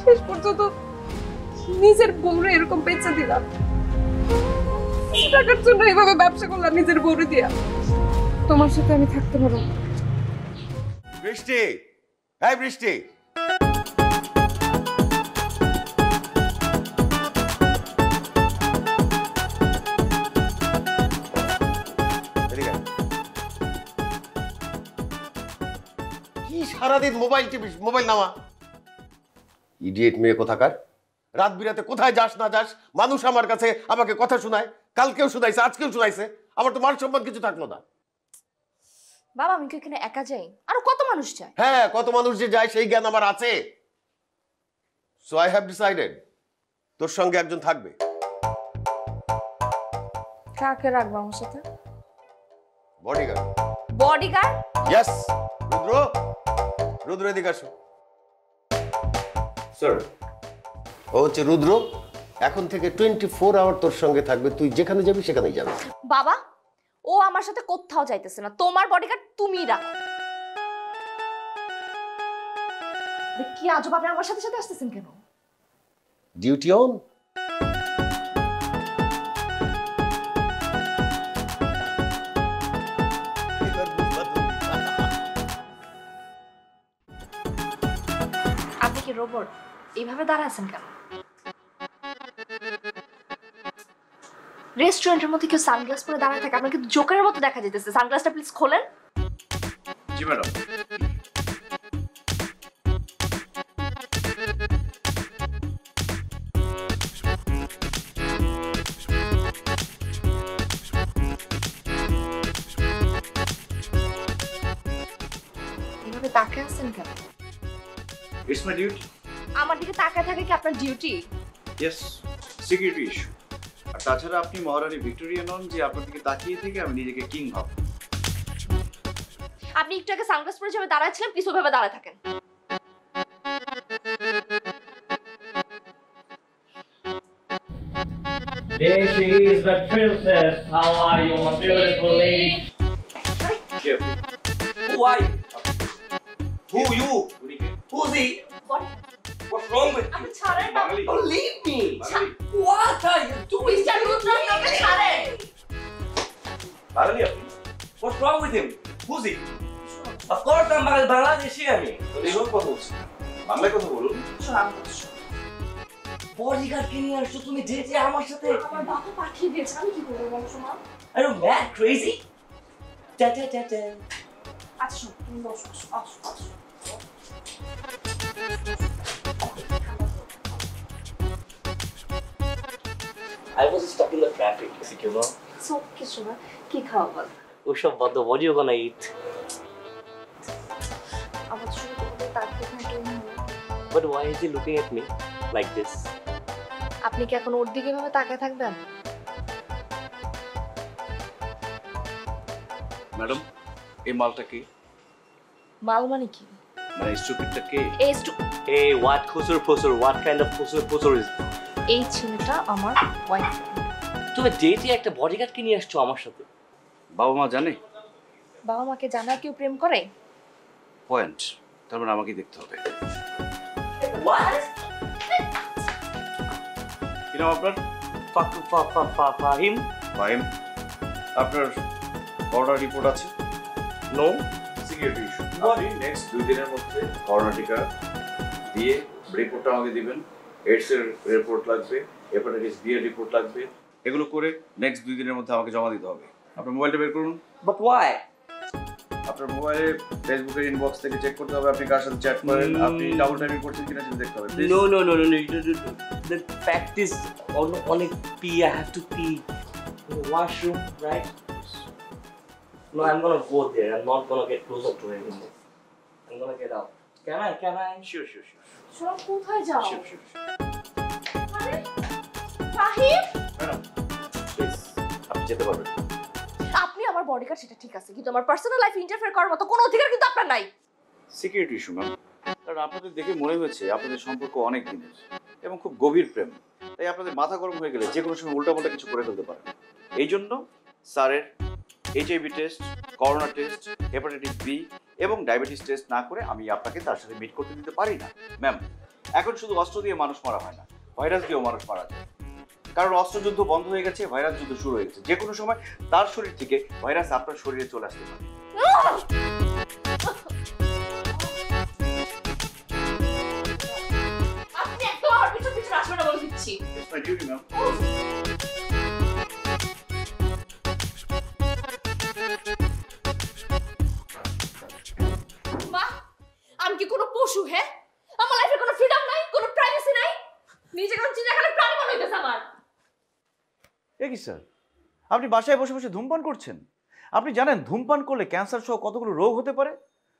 শেষ পর্যন্ত নিজের বউরে এরকম বেচে দিলাম, টাকার জন্য এইভাবে ব্যবসা করলাম নিজের বউরে দিয়া। তোমার সাথে আমি থাকতে পারবো না। বৃষ্টি, এই বৃষ্টি, কি সারাদিন মোবাইল টিপিস, মোবাইল নামা। ইডিয়েট মেয়ে কোথাকার, রাত বিরাতে কোথায় যাস না যাস, মানুষ আমার কাছে আমাকে কথা শোনায়, কালকেও শোনাইছে, আজকেও শোনাইছে, আমার তো মান সম্মান কিছু থাকলো না। বাবা আমি কি এখানে একা যাই? আরো কত মানুষ যায়? হ্যাঁ, কত মানুষ যে যায় সেই জ্ঞান আমার আছে। সো আই হ্যাভ ডিসাইডেড তোর সঙ্গে একজন থাকবে। কাকে রাখবো আমার সাথে? বডিগার্ড। বডিগার্ড? ইয়েস। রুদ্র, রুদ্র এদিকে আসো। স্যার, ও হচ্ছে রুদ্র, এখন থেকে 24 আওয়ার তোর সঙ্গে থাকবে, তুই যেখানে যাবি সেখানেই যাবে। বাবা ও আমার সাথে কোথাও যাইতেছে না, তোমার বডিগার্ড তুমিই রাখো। কি আজব, আপনি আমার সাথে সাথে আসতেছেন কেন? Duty on. আপনি কি রোবট? এইভাবে দাঁড়ায় আছেন কেন? রেস্টুরেন্টের মধ্যে কেউ সানগ্লাস পরে দাঁড়ায় থাকে, আপনাকে জোকারের মতো দেখা যেতেছে। সানগ্লাসটা প্লিজ খোলেন। জি ম্যাডাম। এইভাবে তাকিয়ে আছেন কেন? It's my duty. আমার দিকে তাকায় থাকে কি আপনার ডিউটি? Yes, security issue. আর তাছাড়া আপনি মহারানী ভিক্টোরিয়া নন যে আপনার দিকে তাকিয়ে থেকে আমি নিজেকে কিং ভাব। আপনি একটু আগে সানগ্লাস পরে যেভাবে দাঁড়াচ্ছিলেন প্লিজ ওইভাবে দাঁড়ায় থাকেন। There she is, the princess. How are you, my beautiful lady? Who are you? Who you? Who's he? What? What's wrong with আপনি you? ছাড়েন না। Oh, leave me! What are you doing? Mister Rudra আপনি ছাড়েন। Bangali apni? What's wrong with him? Who's he? Of course I'm Bangladeshi আমি। এইভাবে কথা বলছি, বাংলায় কথা বলুন। বডিগার্ড কে নিয়ে আসছো তুমি যে আমার সাথে? আমার বাবা পাঠিয়ে দিয়েছে, আমি কি করব বলো শোনা? Are you mad crazy? Ta ta ta ta. আচ্ছা শোনো, তুমি বসো, আসো আসো। I was stuck in the traffic, you know. সব কিছু না, কি খাওয়া বল? Usha, what are you gonna eat? আমার শুরু করতে তাকিয়ে থাকেন। But why is he looking at me like this? আপনি কি এখন ওর দিকে ভাবে তাকিয়ে থাকবেন? ম্যাডাম, এই মালটা কি? মাল মানে কি? মানে স্টুপিডটা কে? Hey, what khusur phusur? What kind of khusur phusur is this? এই ছেলেটা আমার ওয়াইফ। তুমি ডেটে একটা বডিগার্ড কে নিয়ে আসছো আমার সাথে? বাবা মা জানে? বাবা মাকে জানায় কেউ প্রেম করে? পয়েন্ট, তার মানে আমাকেই দেখতে হবে। What? কি নাম আপনার? ফাহিম? ফাহিম। আপনার অর্ডার রিপোর্ট আছে? No. Security issue. আপনি নেক্সট 2 দিনের মধ্যে করোনা টিকা দিয়ে রিপোর্টটা আমাকে দিবেন। এইডস এর রিপোর্ট লাগবে, হেপাটাইটিস বি এর রিপোর্ট লাগবে। এগুলো করে নেক্সট 2 দিনের মধ্যে আমাকে জমা দিতে হবে। আপনার মোবাইলটা বের করুন। But why? আপনার মোবাইলে ফেসবুকের ইনবক্স থেকে চেক করতে হবে আপনি কার সাথে চ্যাট করেন, আপনি ডাবল টাইপিং করছেন কিনা সেটা দেখতে হবে। No. The fact is, on a pee, I have to pee in the washroom, right? No, I'm gonna go there. I'm not gonna get closer to him. I'm gonna get out. Can I? Sure. শোনো কোথায় যাও? Sure. আরে Fahim, madam, please আপনি যেতে পারবেন। আপনি আমার bodyguard সেটা ঠিক আছে, কিন্তু আমার পার্সোনাল লাইফ ইন্টারফেয়ার করার মতো কোনো অধিকার কিন্তু আপনার নাই। Security issue ma'am. কারণ আপনাদের দেখে মনে হয়েছে আপনাদের সম্পর্ক অনেক দিনের এবং খুব গভীর প্রেম, তাই আপনাদের মাথা গরম হয়ে গেলে যে কোনো সময় উল্টাপাল্টা কিছু করে ফেলতে পারেন। এই জন্য স্যারের HIV test, corona test, hepatitis B এবং ডায়াবেটিস টেস্ট না করে আমি আপনাকে তার সাথে মিট করতে দিতে পারি না। ম্যাম, এখন শুধু অস্ত্র দিয়ে মানুষ মারা হয় না, ভাইরাস দিয়েও মানুষ মারা যায়। কারণ অস্ত্রযুদ্ধ বন্ধ হয়ে গেছে, ভাইরাস যুদ্ধ শুরু হয়ে গেছে। যে কোনো সময় তার শরীর থেকে ভাইরাস আপনার শরীরে চলে আসতে পারে। আপনি একদম আমার পিছন পিছন আসবেন না বলে দিচ্ছি। It's my duty, ma'am. মা, আমি কি কোনো পশু? হ্যাঁ, আমার লাইফে কোনো ফ্রিডম নাই, কোনো প্রাইভেসি নাই। নিজে কোন চিন্তাখানে প্রাণী মনে হইতেছে আমার। এ কি স্যার, আপনি বাসায় বসে বসে ধূমপান করছেন? আপনি জানেন ধূমপান করলে ক্যান্সার সহ কতগুলো রোগ হতে পারে?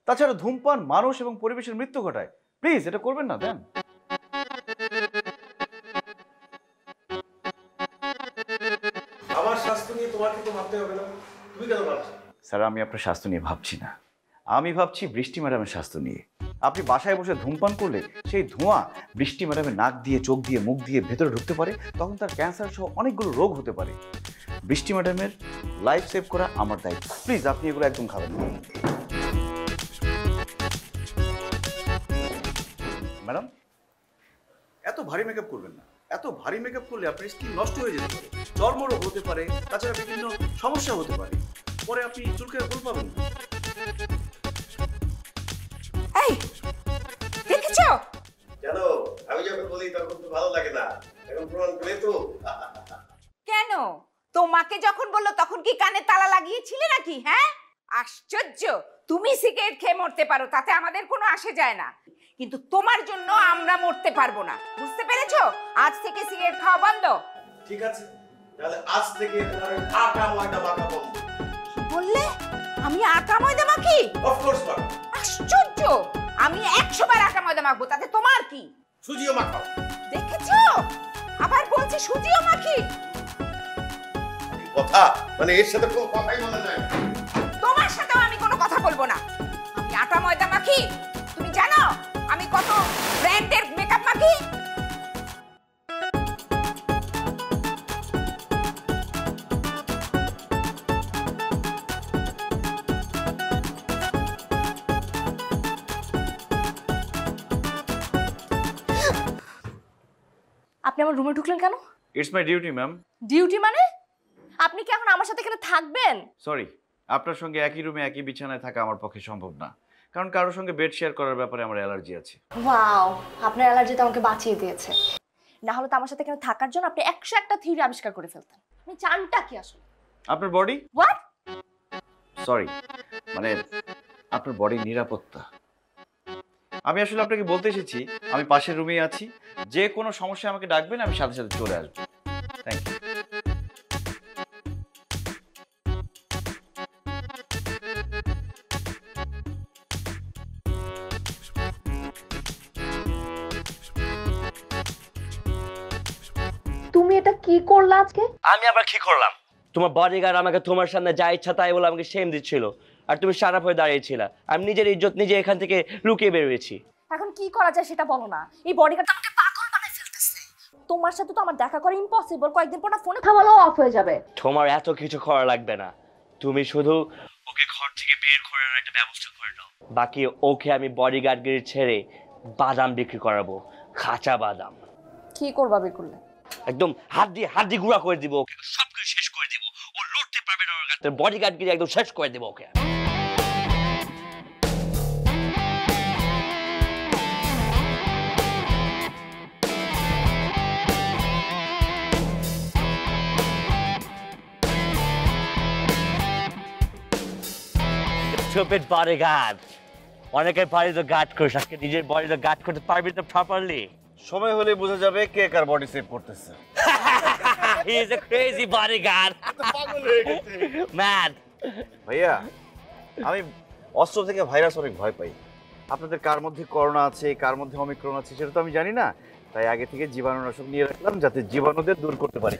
তাছাড়া ধূমপান মানুষ এবং পরিবেশের মৃত্যু ঘটায়। প্লিজ এটা করবেন না। দেন আমার স্বাস্থ্য নিয়ে তোমার কিন্তু ভাবতে হবে না, তুমি কেন ভাবছো? স্যার, আমি আপনার স্বাস্থ্য নিয়ে ভাবছি না, আমি ভাবছি বৃষ্টি ম্যাডামের স্বাস্থ্য নিয়ে। আপনি বাসায় বসে ধূমপান করলে সেই ধোঁয়া বৃষ্টি ম্যাডামের নাক দিয়ে, চোখ দিয়ে, মুখ দিয়ে ভেতরে ঢুকতে পারে, তখন তার ক্যান্সার সহ অনেকগুলো রোগ হতে পারে। বৃষ্টি ম্যাডামের লাইফ সেভ করা আমার দায়িত্ব। প্লিজ আপনি এগুলো একদম খাবেন না। ম্যাডাম, এত ভারী মেকআপ করবেন না। এত ভারী মেকআপ করলে আপনার স্কিন নষ্ট হয়ে যেতে পারে, চর্মরোগ হতে পারে, তাছাড়া বিভিন্ন সমস্যা হতে পারে। পরে আপনি চুলকে ফুল পাবেন না। এই দেখেছো? জানো, আমি যখন বলি তখন তো ভালো লাগে না, এখন প্রমাণ পেলে তো। কেন তোমাকে যখন বললো তখন কি কানে তালা লাগিয়েছিলে নাকি? হ্যাঁ, আশ্চর্য। তুমি সিগারেট খেয়ে মরতে পারো, তাতে আমাদের কোনো আসে যায় না, কিন্তু তোমার জন্য আমরা মরতে পারবো না। বুঝতে পেরেছো? আজ থেকে সিগারেট খাওয়া বন্ধ। ঠিক আছে, তাহলে আজ থেকে তোমার আটা ময়দা মাখা বন্ধ। কি বললে? আমি আটা ময়দা মাখি? অফকোর্স না, আশ্চর্য। আমি 100 বার আটা ময়দা মাখবো, তাতে তোমার কি? সুজিও মাখাও। দেখেছো? আবার বলছি সুজিও মাখি। কথা মানে এর সাথে কোনো কথাই বলা যায় না। তোমার সাথেও আমি কোনো কথা বলবো না। আমি আটা ময়দা মাখি। তুমি জানো আমি কত ব্র্যান্ডের মেকআপ মাখি? আপনি আমার রুমে ঢুকলেন কেন? It's my duty, ma'am. Duty মানে? আপনি কি এখন আমার সাথে এখানে থাকবেন? সরি, আপনার সঙ্গে একই রুমে একই বিছানায় থাকা আমার পক্ষে সম্ভব না, কারণ কারোর সঙ্গে বেড শেয়ার করার ব্যাপারে আমার অ্যালার্জি আছে। ওয়াও, আপনার অ্যালার্জি তো আমাকে বাঁচিয়ে দিয়েছে। না হলে তো আমার সাথে এখানে থাকার জন্য আপনি 101টা থিওরি আবিষ্কার করে ফেলতেন। আপনি চানটা কি আসলে? আপনার বডি? হোয়াট? সরি, মানে আপনার বডির নিরাপত্তা। আমি আসলে আপনাকে বলতে এসেছি আমি পাশের রুমেই আছি, যে কোনো সমস্যা আমাকে ডাকবেন, আমি সাথে সাথে চলে আসবো। Thank you. তুমি এটা কি করলা আজকে? আমি আবার কি করলাম? তোমার বডিগার্ড আমাকে তোমার সামনে যা ইচ্ছা তাই বলে আমাকে শেম দিচ্ছিল, আর তুমি শারাপ হয়ে দাঁড়িয়েছিলা। আমি নিজের ইজ্জত নিজে এখান থেকে লুকিয়ে বেরিয়েছি। এখন কি করা যায় সেটা বলো না। এই বডিগার্ড আমাকে পাগল বানায় ফেলতেছে। তোমার সাথে তো আমার দেখা করা ইম্পসিবল। কয়েকদিন পর না ফোনে কথা বলাও অফ হয়ে যাবে। তোমার এত কিছু করা লাগবে না, তুমি শুধু ওকে ঘর থেকে বের করার একটা ব্যবস্থা করে দাও। বাকি ওকে আমি বডিগার্ডগিরি ছেড়ে বাদাম বিক্রি করাবো, কাঁচা বাদাম। কি করবা বিকুলে? একদম হাত দিয়ে গুঁড়া করে দিব, ওকে সবকিছু শেষ করে দিব। ও লড়তে পারবে না, ওর বডিগার্ডগিরি একদম শেষ করে দিব ওকে। Stupid bodyguard. অনেকের বাড়ি তো গার্ড করিস, আজকে নিজের বডি তো গার্ড করতে পারবি তো প্রপারলি। সময় হলে বোঝা যাবে কে কার বডি সেভ করতেছে। He is a crazy bodyguard. Mad. ভাইয়া, আমি অস্ত্র থেকে ভাইরাস অনেক ভয় পাই। আপনাদের কার মধ্যে করোনা আছে, কার মধ্যে ওমিক্রন আছে সেটা তো আমি জানি না, তাই আগে থেকে জীবাণুনাশক নিয়ে রাখলাম যাতে জীবাণুদের দূর করতে পারি।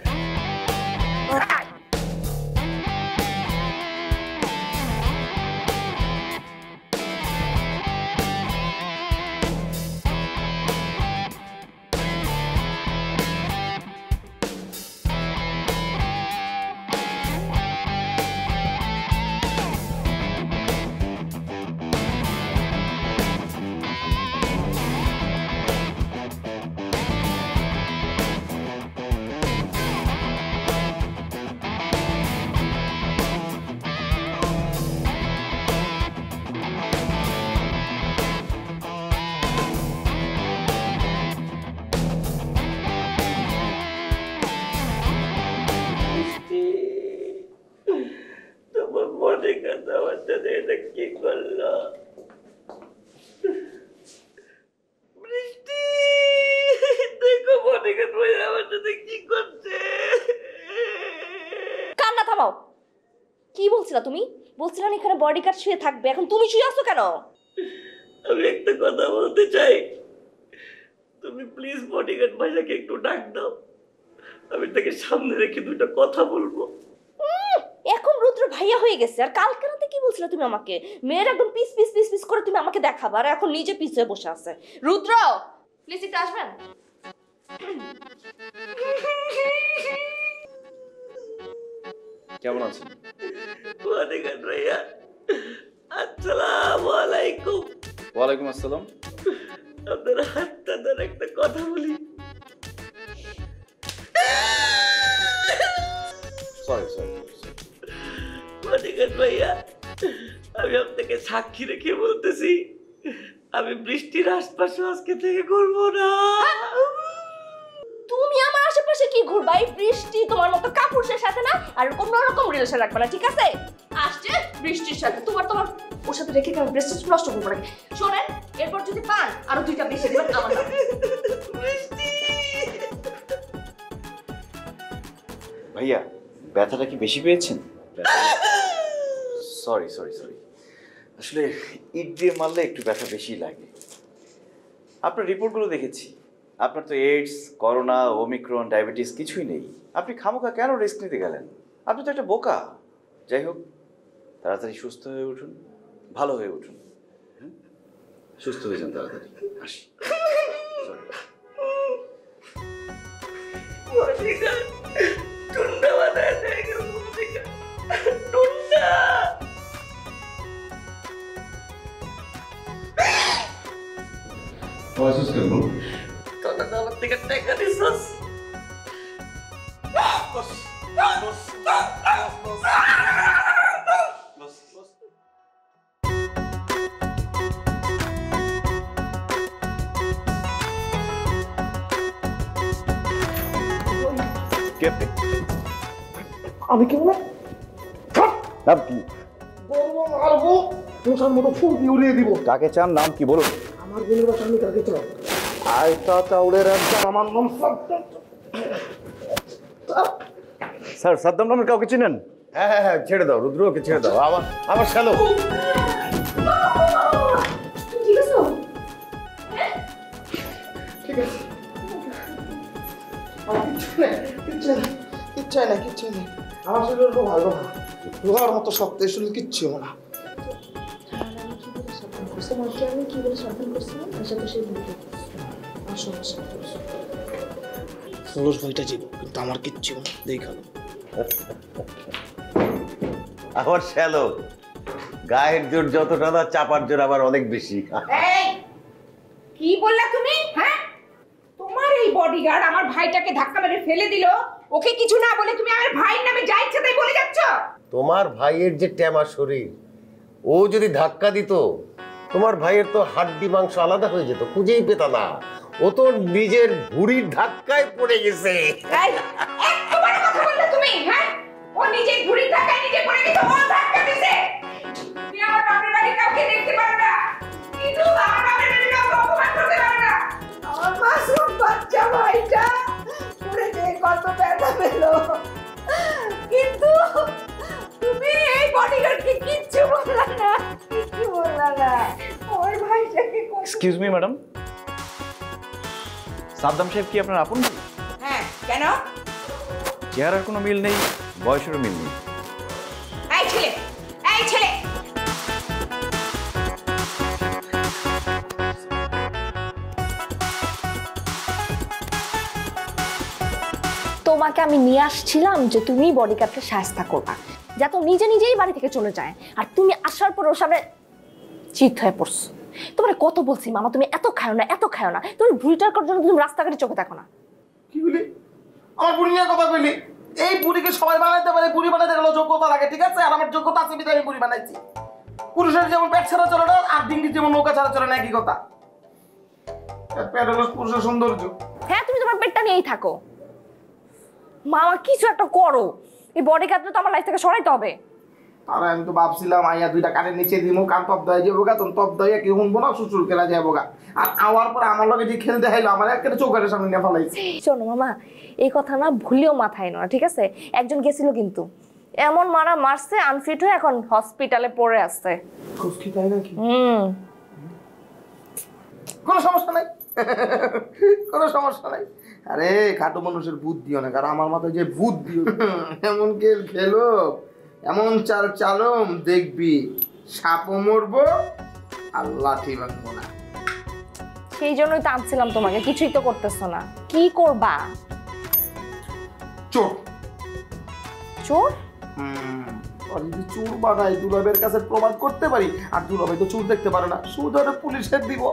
বলছিলা তুমি? বলছিলা না এখানে বডিগার্ড শুয়ে থাকবে, এখন তুমি শুয়ে আছো কেন? আমি একটা কথা বলতে চাই, তুমি প্লিজ বডিগার্ড ভাইয়াকে একটু ডাক দাও, আমি তাকে সামনে রেখে দুটো কথা বলবো। এখন রুদ্র ভাইয়া হয়ে গেছে, আর কালকে রাতে কি বলছিলা তুমি আমাকে? মেয়ের একদম পিস পিস পিস পিস করে তুমি আমাকে দেখাবা, আর এখন নিজে পিস হয়ে বসে আছে। রুদ্র প্লিজ একটু আসবেন। কেমন আছেন? বডিগার্ড ভাইয়া, আসসালামু আলাইকুম। ওয়ালাইকুম আসসালাম। আপনার হাতটা ধরে একটা কথা বলি। Sorry sorry. বডিগার্ড ভাইয়া, আমি আপনাকে সাক্ষী রেখে বলতেছি, আমি বৃষ্টির আশপাশে আজকে থেকে করবো না। তুমি আমার আশেপাশে কি ঘুরবা? এই বৃষ্টি তোমার মতো কাপুরুষের সাথে না, আর কোনো রকম রিলেশন রাখবে না, ঠিক আছে? আসছে বৃষ্টির সাথে, তোমার ওর সাথে রেখে কেন বৃষ্টি নষ্ট করবো নাকি? শোনেন, এরপর যদি পান আরো 2টা বেশি দেবেন আমার নামে। বৃষ্টি, ভাইয়া ব্যথাটা কি বেশি পেয়েছেন? সরি সরি সরি, আসলে ইট দিয়ে মারলে একটু ব্যথা বেশি লাগে। আপনার রিপোর্টগুলো দেখেছি, আপনার তো এইডস, করোনা, ওমিক্রন, ডায়াবেটিস কিছুই নেই। আপনি খামোখা কেন রিস্ক নিতে গেলেন? আপনি তো একটা বোকা। যাই হোক, তাড়াতাড়ি সুস্থ হয়ে উঠুন, ভালো হয়ে উঠুন, হ্যাঁ? সুস্থ হয়ে যান তাড়াতাড়ি। আসি। বডিগার্ড টুন্ডা বানায় দেয় গো, বডিগার্ড টুন্ডা। তোরা তো আমার থেকে টাকা নিছস। আমি কি বলে নাম কি? বলবো মারবো মশার মতো ফুল দিয়ে উড়িয়ে দিব। কাকে চান? নাম কি বলুন? আমার বোনের বাসা আমি কাকে চাই? আয়তা চাউলের একদম আমার নাম সাদ্দাম। স্যার সাদ্দাম নামের কাউকে চিনেন? হ্যাঁ হ্যাঁ হ্যাঁ, ছেড়ে দাও, রুদ্রকে ছেড়ে দাও। আমার শ্যালো। ঠিক আছে? ঠিক আছে, আমার কিচ্ছু নেই, কিচ্ছু নেই, কিচ্ছু নেই। আমার শরীর খুব ভালো না, লোহার মতো শক্ত, এই শরীর কিচ্ছু না। আমি কি বলে সাবধান করছিলাম? আশেপাশে ষোলশ ভয়টা জীব, কিন্তু আমার কিচ্ছু না, দেখালো। আমার শ্যালো, গায়ের জোর যতটা না, চাপার জোর আবার অনেক বেশি। এই কি বললা তুমি? হ্যাঁ, তোমার এই বডিগার্ড আমার ভাইটাকে ধাক্কা মেরে ফেলে দিল, ওকে কিছু না বলে তুমি আমার ভাইয়ের নামে যা ইচ্ছা তাই বলে যাচ্ছ। তোমার ভাইয়ের যে ট্যামা শরীর, ও যদি ধাক্কা দিত, তোমার ভাইয়ের তো হাড্ডি মাংস আলাদা হয়ে যেত, খুঁজেই পেত না। ও তো নিজের ভুঁড়ির ধাক্কায় পড়ে গেছে। এই এত বড় কথা বললে তুমি? হ্যাঁ, ও নিজের ঘুড়ির ধাক্কায় নিজে পড়ে গেছে, ও ধাক্কা দিছে। তুমি আমার বাপের বাড়ি কাউকে দেখতে পারো না, কিন্তু আমার বাপের বাড়ি কাউকে অপমান করতে পারো না। আমার মাসুম বাচ্চা ভাইটা পড়ে গিয়ে কত ব্যথা পেল, কিন্তু তুমি এই বডিগার্ডকে কিচ্ছু বললা না, কিচ্ছু বললা না। ওর ভাইটাকে এক্সকিউজ মি ম্যাডাম, সাদ্দাম সাহেব কি আপনার আপন ভাই? হ্যাঁ, কেন? চেহারার কোনো মিল নেই, বয়সেরও মিল নেই। এই ছেলে, এই ছেলে, তোমাকে আমি নিয়ে আসছিলাম যে তুমি বডিগার্ডকে সাহায্য করবা, যাতে ও নিজে নিজেই বাড়ি থেকে চলে যায়, আর তুমি আসার পর ওর সামনে চিত হয়ে পড়ছো। তোমার কত বলছি মামা, তুমি এত খাও না, এত খাও না, তুমি ভুড়িটার করার জন্য তুমি রাস্তাঘাটে চোখে দেখো না। কি বলি? আমার বুড়ি নিয়ে কথা বলি? এই বুড়িকে সবাই বানাইতে পারে, বুড়ি বানাইতে গেলে যোগ্যতা লাগে, ঠিক আছে? আর আমার যোগ্যতা আছে বিধায় আমি বুড়ি বানাইছি। পুরুষের যেমন পেট ছাড়া চলে না, আর ডিঙ্গির যেমন নৌকা ছাড়া চলে না, একই কথা। পেট হলো পুরুষের সৌন্দর্য। হ্যাঁ, তুমি তোমার পেটটা নিয়েই থাকো, মামা কিছু একটা করো, এই বডিগার্ডটা তো আমার লাইফ থেকে সরাইতে হবে। আর আমি তো ভাবছিলাম আইয়া দুইটা কানের নিচে দিমু, কান তপ দেয় যাবো গা, তখন তপ দেয় কেউ শুনবো না, শ্বশুর কেলা যাবো গা। আর আওয়ার পরে আমার লগে যে খেলতে হাইলো, আমার একটা চৌকারের সামনে নিয়ে ফেলাইছে। শোনো মামা, এই কথা না ভুলেও মাথায় না, ঠিক আছে? একজন গেছিল কিন্তু এমন মারা মারছে, আনফিট হয়ে এখন হসপিটালে পড়ে আছে। খুব কি তাই নাকি? হুম, কোনো সমস্যা নাই, কোনো সমস্যা নাই। আরে খাটো মানুষের বুদ্ধি অনেক, আর আমার মাথায় যে বুদ্ধি, এমন খেল খেলো, এমন চাল চালম, দেখবি সাপও মরবো আর লাঠি ভাঙবো না। সেই জন্যই তো আনছিলাম তোমাকে, কিছুই তো করতেছো না, কি করবা? চোর চোর? আর যদি চোর বানাই, দুলাবের কাছে প্রমাণ করতে পারি, আর দুলাভাই তো চোর দেখতে পারে না, সুদরে পুলিশের দিব,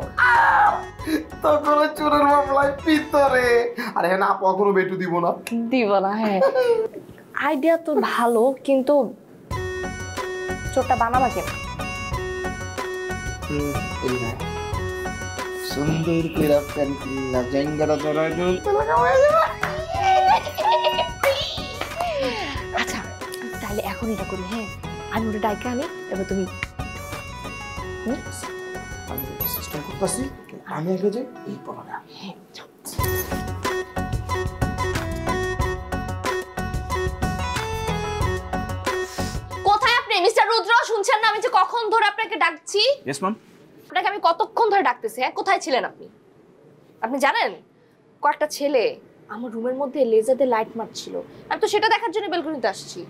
তখন চোরের মামলায় ভিতরে। আর হ্যাঁ, না কখনো বেটু দিব না, দিব না। হ্যাঁ, আইডিয়া তো ভালো, কিন্তু চোরটা বানাবা কেন? এই না সুন্দর করে প্যান কিনলা, জাঙ্গাটা ধরাই দিল, আচ্ছা তাহলে এখন এটা করি। হ্যাঁ, আমি ওটা ডাইকে আনি, এবার তুমি আমি সিস্টেম করতেছি, আমি আগে যাই, এই পড়া। কোথায় আপনি মিস্টার রুদ্র? শুনছেন না আমি যে কখন ধরে আপনাকে ডাকছি? Yes ma'am. আপনাকে আমি কতক্ষণ ধরে ডাকতেছি। হ্যাঁ, কোথায় ছিলেন আপনি? আপনি জানেন কয়েকটা ছেলে আমার রুমের মধ্যে লেজার দিয়ে লাইট মারছিল, আমি তো সেটা দেখার জন্য বেলকনিতে আসছি।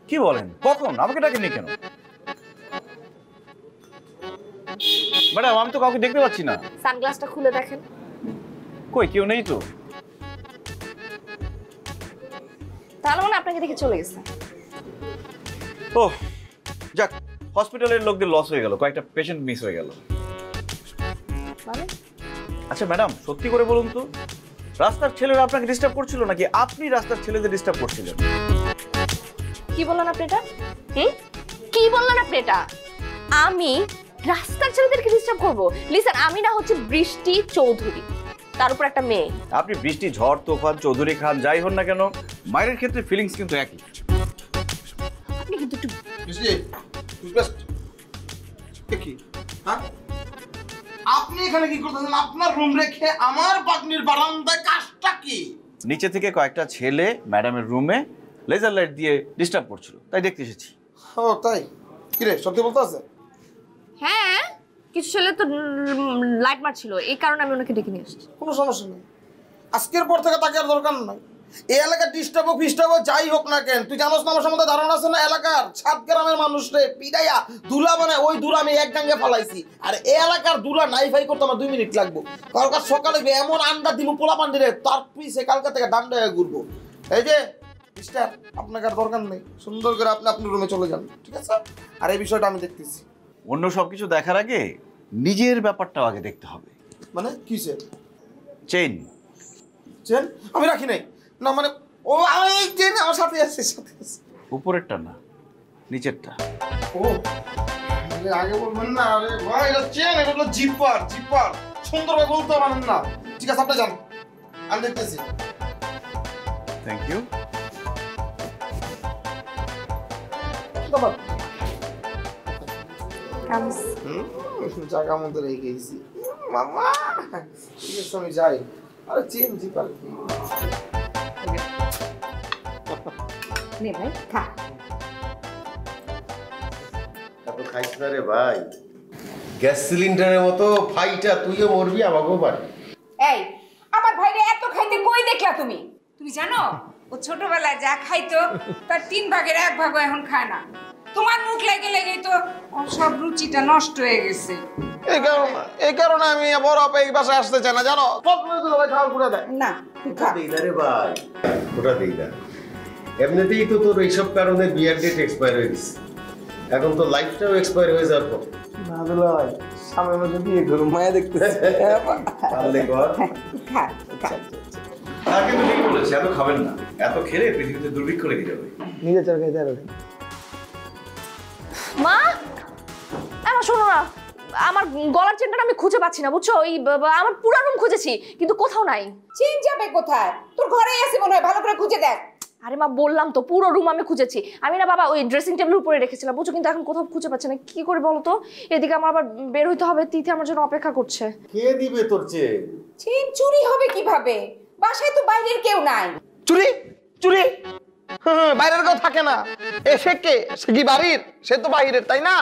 কি বলেন? কখন? আমাকে ডাকেননি কেন? ম্যাডাম, আমি তো কাউকে দেখতে পাচ্ছি না। সানগ্লাসটা খুলে দেখেন। কই, কেউ নেই তো। তাহলে মানে আপনাকে দেখে চলে গেছে। ও যাক, হসপিটালের লোকদের লস হয়ে গেল, কয়েকটা পেশেন্ট মিস হয়ে গেল। মানে আচ্ছা ম্যাডাম, সত্যি করে বলুন তো, রাস্তার ছেলেরা আপনাকে ডিস্টার্ব করছিল নাকি আপনি রাস্তার ছেলেদের ডিস্টার্ব করছিলেন? কি বললেন আপনি এটা? কি বললেন আপনি এটা? আমি রাস্তার ছেলেদেরকে ডিস্টার্ব করবো? লিসেন, আমি না হচ্ছে বৃষ্টি চৌধুরী, তার উপর একটা মেয়ে। আপনি বৃষ্টি, ঝড়, তুফান, চৌধুরী খান, যাই হন না কেন, মায়ের ক্ষেত্রে ফিলিংস কিন্তু একই। আপনি কিন্তু একটু কি হ্যাঁ, আপনি এখানে কি করতেছেন? আপনার রুম রেখে আমার পাগনির বারান্দায় কাজটা কি? নিচে থেকে কয়েকটা ছেলে ম্যাডামের রুমে লেজার লাইট দিয়ে ডিস্টার্ব করছিল, তাই দেখতে এসেছি। ও তাই? কি রে, সত্যি বলতে আছে? হ্যাঁ, কিছু ছেলে তো লাইট মারছিল, এই কারণে আমি ওনাকে ডেকে নিয়ে আসছি। কোনো সমস্যা নেই, আজকের পর থেকে তাকে আর দরকার নাই। এই এলাকার ডিস্টার্ব হোক ফিস্টার্ব হোক যাই হোক না কেন, তুই জানোস না আমার সম্বন্ধে ধারণা আছে না? এলাকার 7 গ্রামের মানুষ রে পিড়াইয়া দুলা বানায়, ওই দুলা আমি এক ডাঙ্গে ফালাইছি। আর এই এলাকার দুলা নাই ফাই করতে আমার 2 মিনিট লাগবো। কালকার সকালে এমন আন্ডা দিব পোলা পান্ডিরে, তার পিছে কালকা থেকে ডান্ডা হয়ে ঘুরবো। এই যে মিস্টার, আপনাকে আর দরকার নেই, সুন্দর করে আপনি আপনার রুমে চলে যান, ঠিক আছে? আর এই বিষয়টা আমি দেখতেছি। অন্য সবকিছু দেখার আগে নিজের ব্যাপারটাও আগে দেখতে হবে। মানে কিসের চেইন চেন? আমি রাখি নাই না, মানে ও আমি চেন আমার সাথে আছে, সাথে আছে। উপরেরটা না, নিচেরটা। ও আগে বলবেন না? আরে ভাই, এটা চেন, এটা হলো জিপার। জিপার সুন্দরভাবে বলতে পারেন না। ঠিক আছে, আপনি যান, আমি দেখতেছি। Thank you. জায়গা মতো রেখে গেছি মামা। ঠিক আছে, আমি যাই। আরে চেন জিপার নে ভাই খা। এত খাইস না রে ভাই, গ্যাস সিলিন্ডারের মতো ফাইটা তুইও মরবি, আমাকেও পারবি। এই, আমার ভাইরে এত খাইতে কই দেখলা তুমি? তুমি জানো ও ছোটবেলায় যা খাইতো তার 3 ভাগের 1 ভাগও এখন খায় না। তোমার মুখ লেগে লেগেই তো ওর সব রুচিটা নষ্ট হয়ে গেছে। এই কারণে আমি বড় এই বাসায় আসতে চাই না, জানো? খাওয়ার করে দেয় না তুই খা। দেই না রে ভাই, ওটা দেই না। এমনিতেই তো তোর এইসব কারণে বিয়ার ডেট এক্সপায়ার হয়ে গেছে, এখন তো লাইফটাও এক্সপায়ার হয়ে যাওয়ার পর। না দুলাই, সামনে মাসে বিয়ে করুন, মায়া দেখতে পারলে কর। খা খা। তা কিন্তু ঠিক বলেছে, এত খাবেন না, এত খেলে পৃথিবীতে দুর্ভিক্ষ লেগে যাবে। নিজে চার খাইতে আর মা, আমার শোনো না, আমার গলার চেনটা আমি খুঁজে পাচ্ছি না, বুঝছো? ওই আমার পুরো রুম খুঁজেছি কিন্তু কোথাও নাই। চেন যাবে কোথায়? তোর ঘরেই আছে মনে হয়, ভালো করে খুঁজে দেখ। আরে মা, বললাম তো পুরো রুম আমি খুঁজেছি। আমি না বাবা ওই ড্রেসিং টেবিলের উপরে রেখেছিলাম, বুঝছো? কিন্তু এখন কোথাও খুঁজে পাচ্ছি না, কি করে বলো তো? এদিকে আমার আবার বের হইতে হবে, তিথি আমার জন্য অপেক্ষা করছে। কে দিবে তোর চেন? চেন চুরি হবে কিভাবে? বাসায় তো বাইরের কেউ নাই। চুরি? চুরি বাইরের কেউ থাকে না। সে কে? সে কি বাড়ির? সে তো বাইরের, তাই না?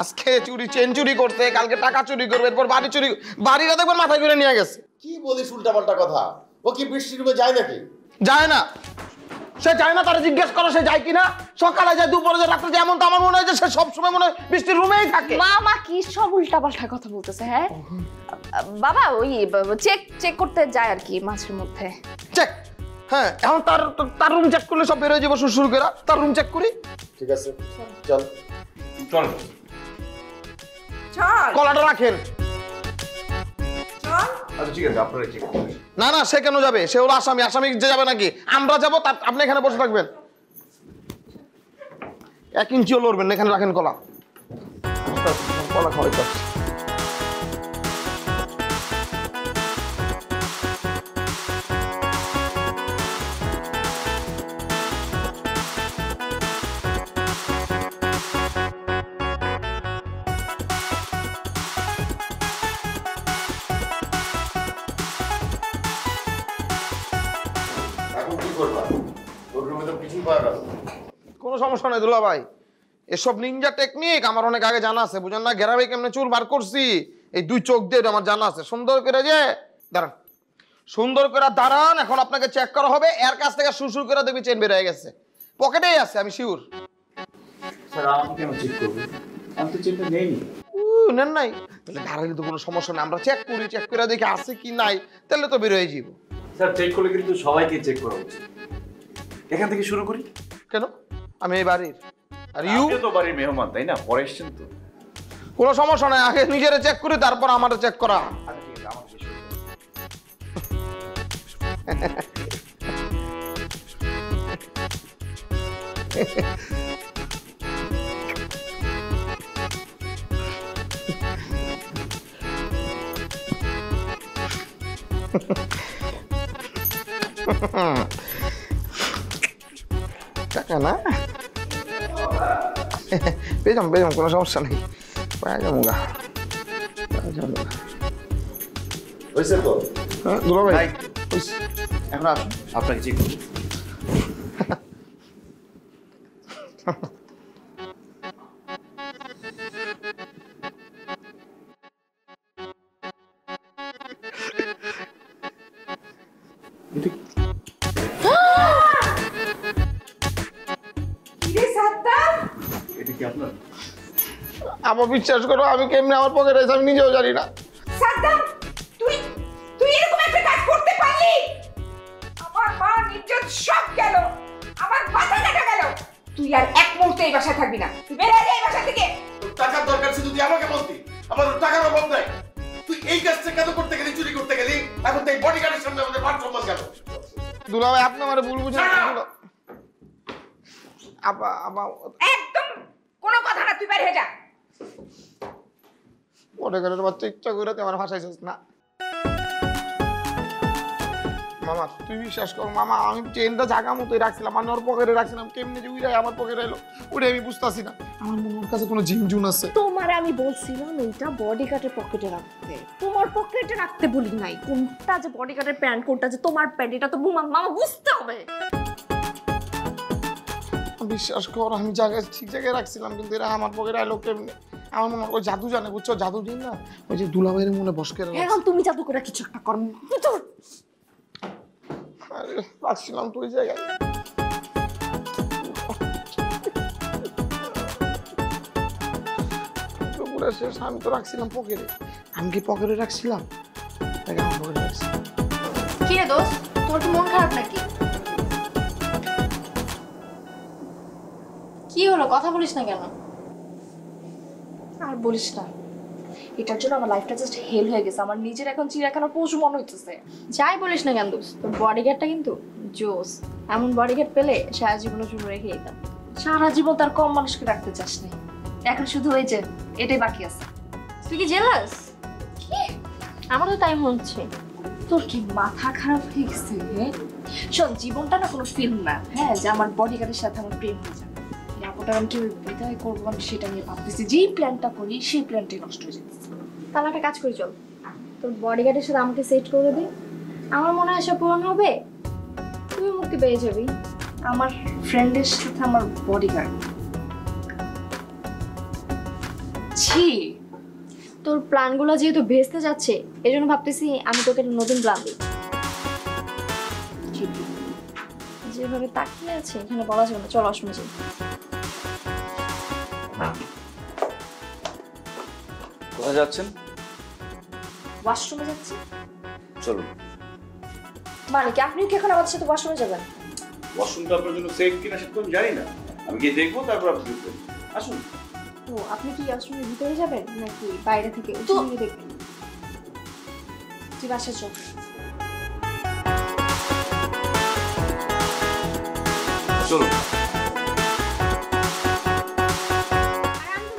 আজকে চেন চুরি করতে, কালকে টাকা চুরি করবে, এরপর বাড়ি চুরি, বাড়িটা দেখবেন মাথায় করে নিয়ে গেছে। কি বলিস উল্টাপাল্টা কথা? ও কি বৃষ্টির রুমে যায় নাকি? যায় না। সে যায় না, তারা জিজ্ঞেস করো সে যায় কিনা। সকালে যায়, দুপুরে যায়, রাত্রে যায়, এমন তো আমার মনে হয় যে সে সবসময় মনে হয় বৃষ্টির রুমেই থাকে। মামা কি সব উল্টাপাল্টা কথা বলতেছে? হ্যাঁ বাবা, ওই চেক করতে যায় আর কি মাঝের মধ্যে। চেক? হ্যাঁ, এখন তার রুম চেক করলে সব বের হয়ে যাবো শুরু করে। তার রুম চেক করি। ঠিক আছে, চল চল চল কলাটা রাখেন। চল। আচ্ছা ঠিক আছে, আপনারা চেক করুন। না না, সে কেন যাবে? সে হলো আসামি। আসামি যে যাবে নাকি? আমরা যাবো, আপনি এখানে বসে থাকবেন। 1 ইঞ্চিও লড়বেন না, এখানে রাখেন কলা। কলা খাওয়াইতে আসছি। এখন কি করবা? ওর রুমে তো কিছুই পাওয়া গেল। কোনো সমস্যা নেই দুলা ভাই, এসব নিনজা টেকনিক আমার অনেক আগে জানা আছে, বুঝেন না? গ্যারাবে কেমনে চুল বার করছি এই 2 চোখ দিয়ে আমার জানা আছে। সুন্দর করে যে দাঁড়ান, সুন্দর করে দাঁড়ান। এখন আপনাকে চেক করা হবে। এর কাছ থেকে সুর করে দেখবি চেন বের হয়ে গেছে, পকেটেই আছে, আমি শিওর। স্যার আমাকে কেন চেক করবে? আমি তো চেকটা নেইনি। নেন নাই? তাহলে দাঁড়ালে তো কোনো সমস্যা নেই, আমরা চেক করি, চেক করে দেখি আছে কি নাই, তাহলে তো বের হয়ে যাবো। স্যার চেক করলে কিন্তু সবাইকে চেক করা উচিত। এখান থেকে শুরু করি। কেন? আমি এই বাড়ির, আর ইউ আপনি তো বাড়ির মেহমান, তাই না? পরে এসছেন তো। কোনো সমস্যা নাই, আগে নিজেরা চেক করি, তারপর আমারও চেক করা। আচ্ছা ঠিক আছে, আমাকে শুরু করুন। টাকা না পেয়ে যাম, কোনো সমস্যা নেই। পায়ে যাবো গা, হয়েছে তো? হ্যাঁ দুলা ভাই। ভাই, এখন আসুন, আপনাকে চেক করুন। কিরে সাদ্দাম, এটা কি আপনার? আমার বিশ্বাস করো, আমি কেমনি আমার পকেটে আছে আমি নিজেও জানি না। সাদ্দাম, তুই তুই এরকম একটা কাজ করতে পারলি? আমার মা ইজ্জত সব গেল, আমার মাথা কাটা গেল। তুই আর এক মুহূর্তে এই বাসায় থাকবি না, তুই বেরিয়ে যা এই বাসা থেকে। তোর টাকার দরকার ছিল, তুই আমাকে বলতি। আমার টাকার অভাব নাই। তুই এই কাজটা কেন করতে গেলি? চুরি করতে গেলি? এখন তো এই বডিগার্ডের সামনে আমাদের মান সম্মান গেল। দুলা ভাই আপনি আমার ভুল বুঝেন না। দুলা আপা আপা একদম কোনো কথা না, তুই বেরিয়ে যা। বডিগার্ডের বাচ্চা ইচ্ছা করে তুই আমার ভাষাইছিস না। মামা তুই বিশ্বাস কর মামা, আমি চেনটা জায়গা মতোই রাখছিলাম, মানে ওর পকেটে রাখছিলাম, কেমনি যে উড়ে আমার পকেটে এলো ওটা আমি বুঝতেছি না। আমার মনে ওর কাছে কোনো জিনজুন আছে। তোমার আমি বলছিলাম এইটা বডিগার্ডের পকেটে রাখতে, তোমার পকেটে রাখতে বলি নাই। কোনটা যে বডিগার্ডের প্যান্ট, কোনটা যে তোমার প্যান্ট, এটা তো মামা বুঝতে হবে। বিশ্বাস কর আমি জায়গায় ঠিক জায়গায় রাখছিলাম, কিন্তু এরা আমার পকেটে এলো কেমনি। আমার মনে হয় জাদু জানে, বুঝছো? জাদু দিন না, ওই যে দুলাভাইয়ের মনে বসকে এখন তুমি জাদু করে কিছু একটা করো। রাখছিলাম তো ওই জায়গায়। দুপুরে শেষ আমি তো রাখছিলাম পকেটে। আমি কি পকেটে রাখছিলাম? আমার পকেটে রাখছি। কি রে দোস্ত, তোর কি মন খারাপ নাকি? কি হলো, কথা বলিস না কেন? আর বলিস না, এটার জন্য আমার লাইফটা জাস্ট হেল হয়ে গেছে। আমার নিজের এখন চিড়িয়াখানার পশু মনে হইতেছে। যাই বলিস না কেন দোস্ত, তোর বডিগার্ডটা কিন্তু জোস। এমন বডিগার্ড পেলে সারা জীবনের জন্য রেখে দিতাম। সারা জীবন তার কম মানুষকে রাখতে চাস না, এখন শুধু ওই যে এটাই বাকি আছে। তুই কি জেলাস? কি? আমার তো তাই মনে হচ্ছে। তোর কি মাথা খারাপ হয়ে গেছে? শোন, জীবনটা না কোনো ফিল্ম না, হ্যাঁ, যে আমার বডিগার্ডের সাথে আমার প্রেম হয়ে যাবে। ওটা আমি কি বিদায় করবো, আমি সেটা নিয়ে ভাবতেছি। যেই প্ল্যানটা করি সেই প্ল্যানটাই নষ্ট হয়ে যাচ্ছে। তাহলে একটা কাজ করি, চল তোর বডিগার্ডের সাথে আমাকে সেট করে দে। আমার মনে হয় সব পূরণ হবে, তুই মুক্তি পেয়ে যাবি, আমার ফ্রেন্ডের সাথে আমার বডিগার্ড। ছি, তোর প্ল্যানগুলো যেহেতু ভেস্তে যাচ্ছে এই জন্য ভাবতেছি আমি তোকে একটা নতুন প্ল্যান দিই। যেভাবে তাকিয়ে আছে এখানে বলা যাবে না, চল অসমে যাই। কোথায় যাচ্ছেন? ওয়াশরুমে যাচ্ছি। চলুন। মানে কি আপনি কি এখন আমাদের সাথে ওয়াশরুমে যাবেন? ওয়াশরুমটা আপনার জন্য সেফ কিনা সেটা তো আমি জানি না, আমি গিয়ে দেখবো তারপর আপনি দেখবেন। আসুন। ও আপনি কি ওয়াশরুমের ভিতরে যাবেন নাকি বাইরে থেকে উঠে দেখবেন? তুই বাসা চল। চলুন।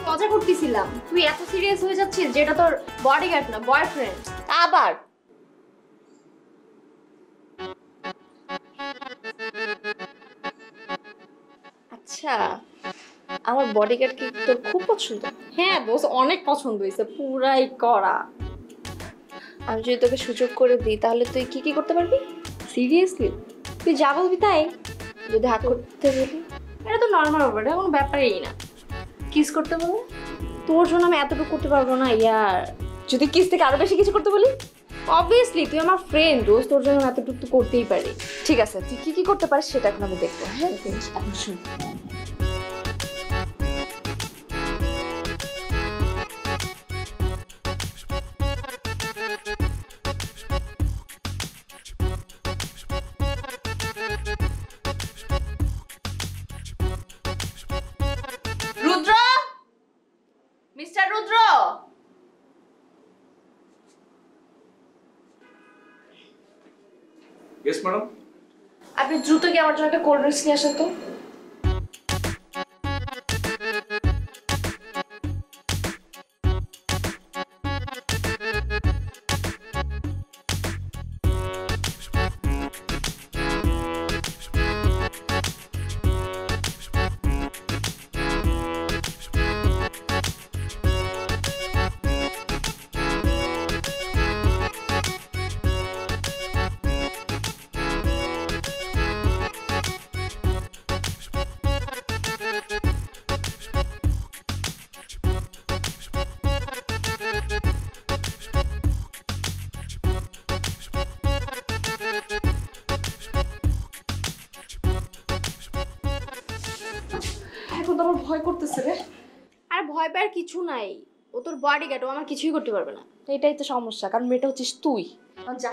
মজা করতেছিলাম, তুই এত সিরিয়াস হয়ে যাচ্ছিস যেটা তোর বডিগার্ড না বয়ফ্রেন্ড। আবার আচ্ছা, আমার বডিগার্ড কি তোর খুব পছন্দ? হ্যাঁ দোস্ত, অনেক পছন্দ হয়েছে, পুরাই করা। আমি যদি তোকে সুযোগ করে দিই তাহলে তুই কি কি করতে পারবি? সিরিয়াসলি তুই যা বলবি তাই? যদি হাত করতে বলি? এটা তো নর্মাল ব্যাপার, এটা কোনো ব্যাপারই না। কিস করতে বলে? তোর জন্য আমি এতটুকু করতে পারবো না ইয়ার। যদি কিস থেকে আরো বেশি কিছু করতে বলি? অবভিয়াসলি তুই আমার ফ্রেন্ড দোস্ত, তোর জন্য এতটুকু তো করতেই পারি। ঠিক আছে, তুই কি কি করতে পারিস সেটা এখন আমি দেখবো। হ্যাঁ এখন শুন। রুদ্র, মিস্টার রুদ্র, ইয়েস ম্যাডাম। আপনি দ্রুত গিয়ে আমার জন্য একটা কোল্ড ড্রিঙ্কস নিয়ে আসেন তো। এখন তো আমার ভয় করতেছে রে। আর ভয় পাওয়ার কিছু নাই, ও তোর বডিগার্ড, ও আমার কিছুই করতে পারবে না। তো এটাই তো সমস্যা, কারণ মেয়েটা হচ্ছিস তুই। যা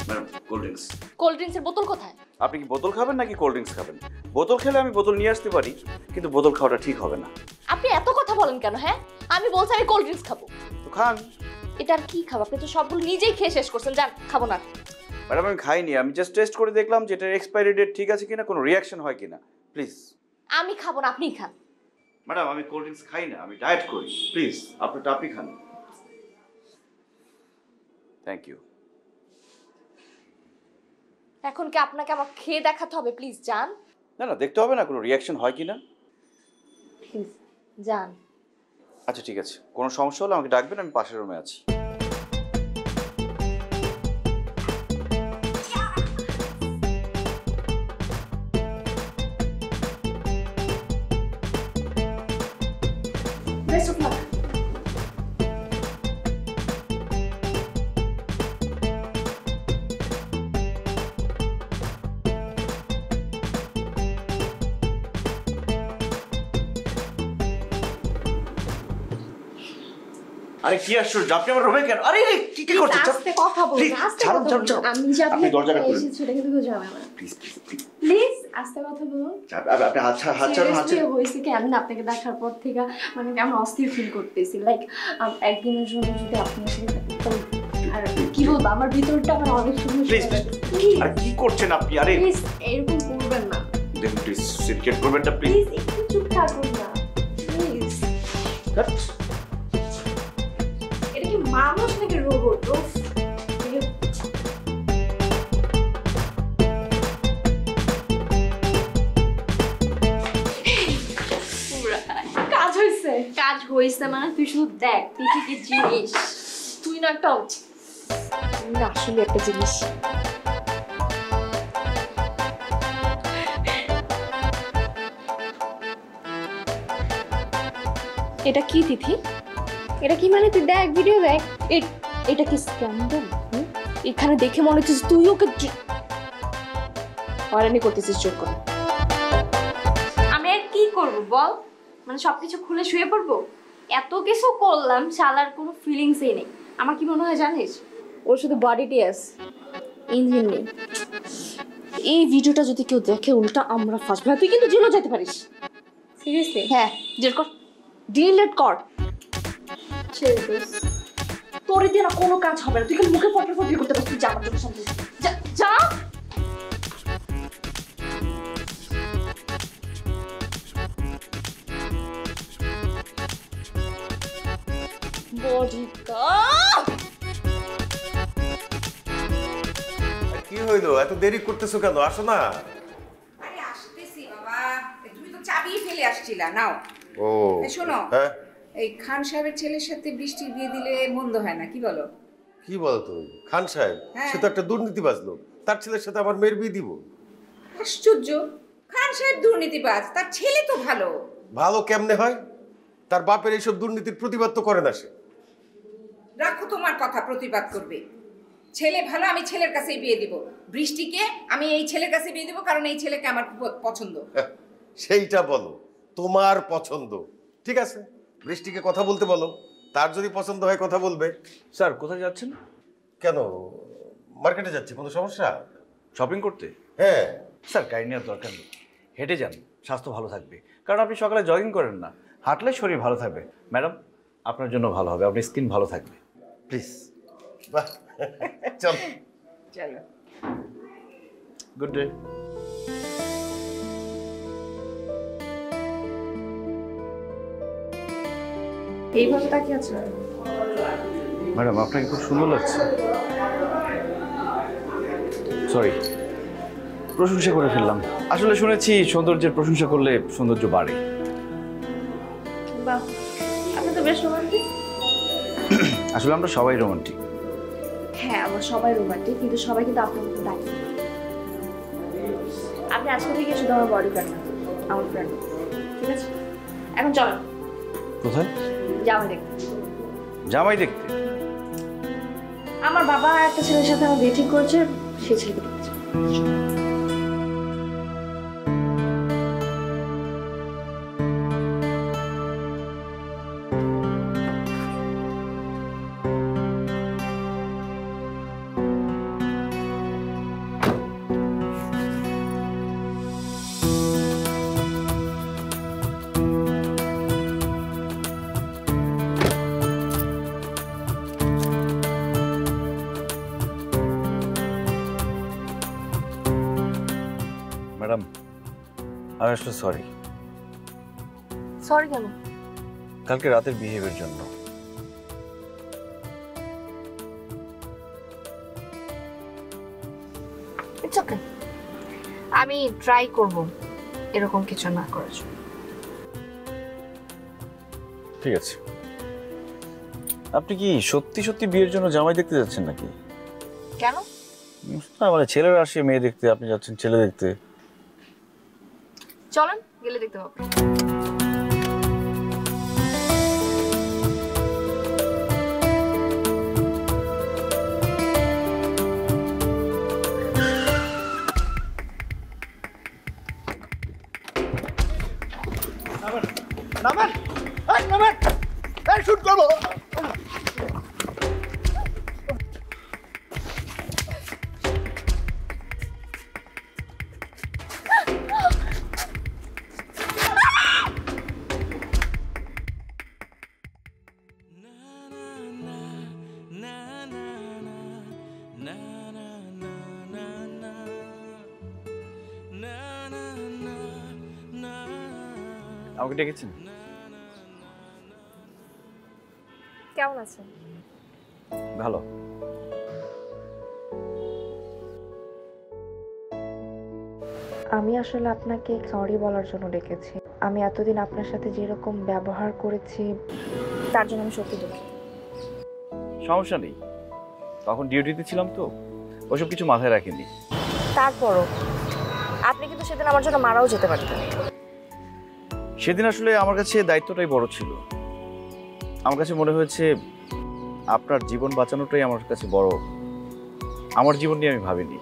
ম্যাডাম কোল্ড ড্রিঙ্কস। কোল্ড ড্রিঙ্কসের বোতল কোথায়? আপনি কি বোতল খাবেন নাকি কোল্ড ড্রিঙ্কস খাবেন? বোতল খেলে আমি বোতল নিয়ে আসতে পারি, কিন্তু বোতল খাওয়াটা ঠিক হবে না। আপনি এত কথা বলেন কেন? হ্যাঁ আমি বলছি আমি কোল্ড ড্রিঙ্কস খাবো। তো খান। এটা আর কি খাবো? আপনি তো সবগুলো নিজেই খেয়ে শেষ করছেন। যান, খাবো না। ম্যাডাম আমি খাইনি, আমি জাস্ট টেস্ট করে দেখলাম যে এটার এক্সপায়ারি ডেট ঠিক আছে কিনা, কোনো রিয়াকশন হয় কিনা। প্লিজ। আমি খাবো না, আপনিই খান। ম্যাডাম আমি কোল্ড ড্রিঙ্কস খাই না, আমি ডায়েট করি। প্লিজ আপনারটা আপনি খান। Thank you. এখন কি আপনাকে আমার খেয়ে দেখাতে হবে? প্লিজ যান। না না, দেখতে হবে না কোনো রিয়াকশন হয় কিনা। প্লিজ যান। আচ্ছা ঠিক আছে, কোনো সমস্যা হলে আমাকে ডাকবেন, আমি পাশের রুমে আছি। Best of luck. আরে কি আশ্চর্য, আপনি আমার রুমে কেন? আরে কি কি করছেন? আস্তে কথা বলুন, Please, আস্তে ছাড়ুন, কথা ছাড়ুন, বলুন। ছাড়ুন। আমি যে আপনি দরজাটা খুলুন। এসেছি সেটা কিন্তু বুঝাবে না। Please please please. প্লিজ আস্তে কথা বলুন। আপনি হাত ছাড়ুন, হাত ছাড়ুন, হাত ছাড়ুন। হয়েছে কি, আমি না আপনাকে দেখার পর থেকে মানে আমি অস্থির ফিল করতেছি। লাইক একদিনের জন্য যদি আপনার সাথে থাকতাম, আর কি বলবো, আমার ভিতরটা আমার অনেক সুন্দর। Please please. আর কি করছেন আপনি? আরে প্লিজ এরকম করবেন না। দেখুন প্লিজ, সিনক্রেট করবেন না প্লিজ। প্লিজ একটু চুপ থাকুন না প্লিজ। এটা কি মানুষ নাকি রোবট? কাজ হয়েছে। কাজ হয়েছে মানে তুই শুধু দেখ তুই কি জিনিস, তুই না একটা তুই না আসলে একটা জিনিস। এটা কি তিথি? এটা কি মানে তুই দেখ ভিডিও দেখ, এটা কি স্ক্যান্ডাল? এখানে দেখে মনে হচ্ছে তুই ওকে হয়রানি করতেছিস জোর করে। আমি আর কি করব বল, মানে সবকিছু খুলে শুয়ে পড়বো? এত কিছু করলাম, শালার কোনো ফিলিংসই নেই। আমার কি মনে হয় জানিস, ওর শুধু বডিটি আছে, ইঞ্জিন নেই। এই ভিডিওটা যদি কেউ দেখে উল্টা আমরা ফাঁসবো। তুই কিন্তু জেলও যেতে পারিস। সিরিয়াসলি? হ্যাঁ, জেল কর, ডিলিট কর। তোর দিয়ে না কোনো কাজ হবে না, তুই খালি মুখে ফটো ফটো করতে পারছিস। যা আমার চোখের সামনে যা, যা। কি হইলো, এত দেরি করতেছো কেন? আসো না। আরে আসতেছি বাবা, তুমি তো চাবি ফেলে আসছিলা। নাও। ও শোনো, হ্যাঁ, এই খান সাহেবের ছেলের সাথে বৃষ্টির বিয়ে দিলে মন্দ হয় না, কি বলো? কি বলো তুমি? খান সাহেব সে তো একটা দুর্নীতিবাজ লোক, তার ছেলের সাথে আমার মেয়ের বিয়ে দিব? আশ্চর্য, খান সাহেব দুর্নীতিবাজ, তার ছেলে তো ভালো। ভালো কেমনে হয়? তার বাপের এইসব দুর্নীতির প্রতিবাদ তো করে না সে। রাখো তোমার কথা, প্রতিবাদ করবে। ছেলে ভালো, আমি ছেলের কাছেই বিয়ে দিব। বৃষ্টিকে আমি এই ছেলের কাছে বিয়ে দিব, কারণ এই ছেলেকে আমার খুব পছন্দ। সেইটা বলো, তোমার পছন্দ। ঠিক আছে, বৃষ্টিকে কথা বলতে বলো, তার যদি পছন্দ হয় কথা বলবে। স্যার কোথায় যাচ্ছেন? কেন, মার্কেটে যাচ্ছি। কোনো সমস্যা? শপিং করতে? হ্যাঁ। স্যার গাড়ি নেওয়ার দরকার নেই, হেঁটে যান, স্বাস্থ্য ভালো থাকবে। কারণ আপনি সকালে জগিং করেন না, হাঁটলে শরীর ভালো থাকবে। ম্যাডাম আপনার জন্য ভালো হবে, আপনার স্কিন ভালো থাকবে। প্লিজ। বাহ, চল চলো। Good day. এইভাবে তাকিয়ে আছে। ম্যাডাম আপনাকে খুব সুন্দর লাগছে। সরি, প্রশংসা করে ফেললাম। আসলে শুনেছি সৌন্দর্যের প্রশংসা করলে সৌন্দর্য বাড়ে। বাহ, আপনি তো বেশ রোমান্টিক। আসলে আমরা সবাই রোমান্টিক। হ্যাঁ, আমরা সবাই রোমান্টিক, কিন্তু সবাই কিন্তু আপনার মতো ডাকি। আপনি আজকে থেকে শুধু আমার বডি গার্ড না, আমার ফ্রেন্ড। ঠিক আছে, এখন চলো। কোথায়? জামাই দেখতে। জামাই দেখতে? আমার বাবা একটা ছেলের সাথে আমার বিয়ে ঠিক করেছে, সেই ছেলেকে দেখতে। ম্যাডাম আমি আসলে সরি। সরি কেন? কালকে রাতের বিহেভিয়ার জন্য। ইটস ওকে, আমি ট্রাই করব এরকম কিছু না করার জন্য। ঠিক আছে। আপনি কি সত্যি সত্যি বিয়ের জন্য জামাই দেখতে যাচ্ছেন নাকি? কেন? না মানে ছেলেরা আসে মেয়ে দেখতে, আপনি যাচ্ছেন ছেলে দেখতে। চলেন গেলে দেখতে পাবো। নামেন, এই নামেন, এই শুট করবো। আমাকে ডেকেছেন? কেমন আছেন? ভালো। আমি আসলে আপনাকে সরি বলার জন্য ডেকেছি। আমি এতদিন আপনার সাথে যেরকম ব্যবহার করেছি তার জন্য আমি সত্যি দুঃখিত। সমস্যা নেই, তখন ডিউটিতে ছিলাম তো, ওসব কিছু মাথায় রাখিনি। তারপরও আপনি কিন্তু সেদিন আমার জন্য মারাও যেতে পারতেন। সেদিন আসলে আমার কাছে দায়িত্বটাই বড় ছিল। আমার কাছে মনে হয়েছে আপনার জীবন বাঁচানোটাই আমার কাছে বড়, আমার জীবন নিয়ে আমি ভাবিনি।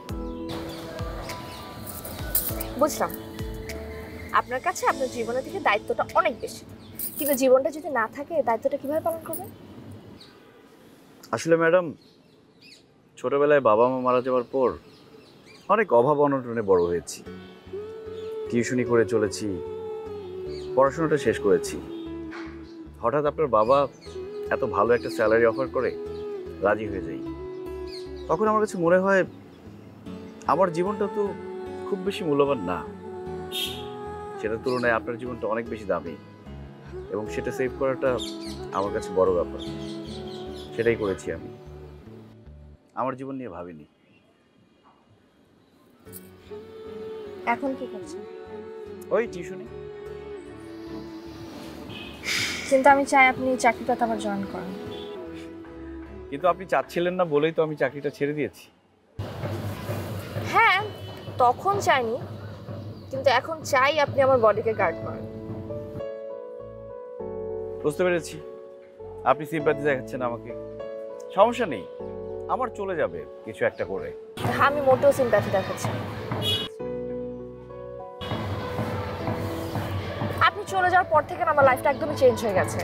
বুঝলাম, আপনার কাছে আপনার জীবনের থেকে দায়িত্বটা অনেক বেশি, কিন্তু জীবনটা যদি না থাকে দায়িত্বটা কিভাবে পালন করবেন? আসলে ম্যাডাম, ছোটবেলায় বাবা মা মারা যাওয়ার পর অনেক অভাব অনটনে বড় হয়েছি। টিউশনি করে চলেছি, পড়াশোনাটা শেষ করেছি। হঠাৎ আপনার বাবা এত ভালো একটা স্যালারি অফার করে রাজি হয়ে যাই। তখন আমার কাছে মনে হয় আমার জীবনটা তো খুব বেশি মূল্যবান না, সেটার তুলনায় আপনার জীবনটা অনেক বেশি দামি, এবং সেটা সেভ করাটা আমার কাছে বড় ব্যাপার। সেটাই করেছি আমি, আমার জীবন নিয়ে ভাবিনি। এখন কি করছেন? ওই টিউশনি। কিন্তু আমি চাই আপনি চাকরিটাতে আবার জয়েন করেন। কিন্তু আপনি চাচ্ছিলেন না বলেই তো আমি চাকরিটা ছেড়ে দিয়েছি। হ্যাঁ, তখন চাইনি, কিন্তু এখন চাই আপনি আমার বডিকে গার্ড করেন। বুঝতে পেরেছি, আপনি সিম্প্যাথি দেখাচ্ছেন আমাকে। সমস্যা নেই, আমার চলে যাবে কিছু একটা করে। আমি মোটেও সিম্প্যাথি দেখাচ্ছি না। আপনি চলে যাওয়ার পর থেকে আমার লাইফটা একদমই চেঞ্জ হয়ে গেছে।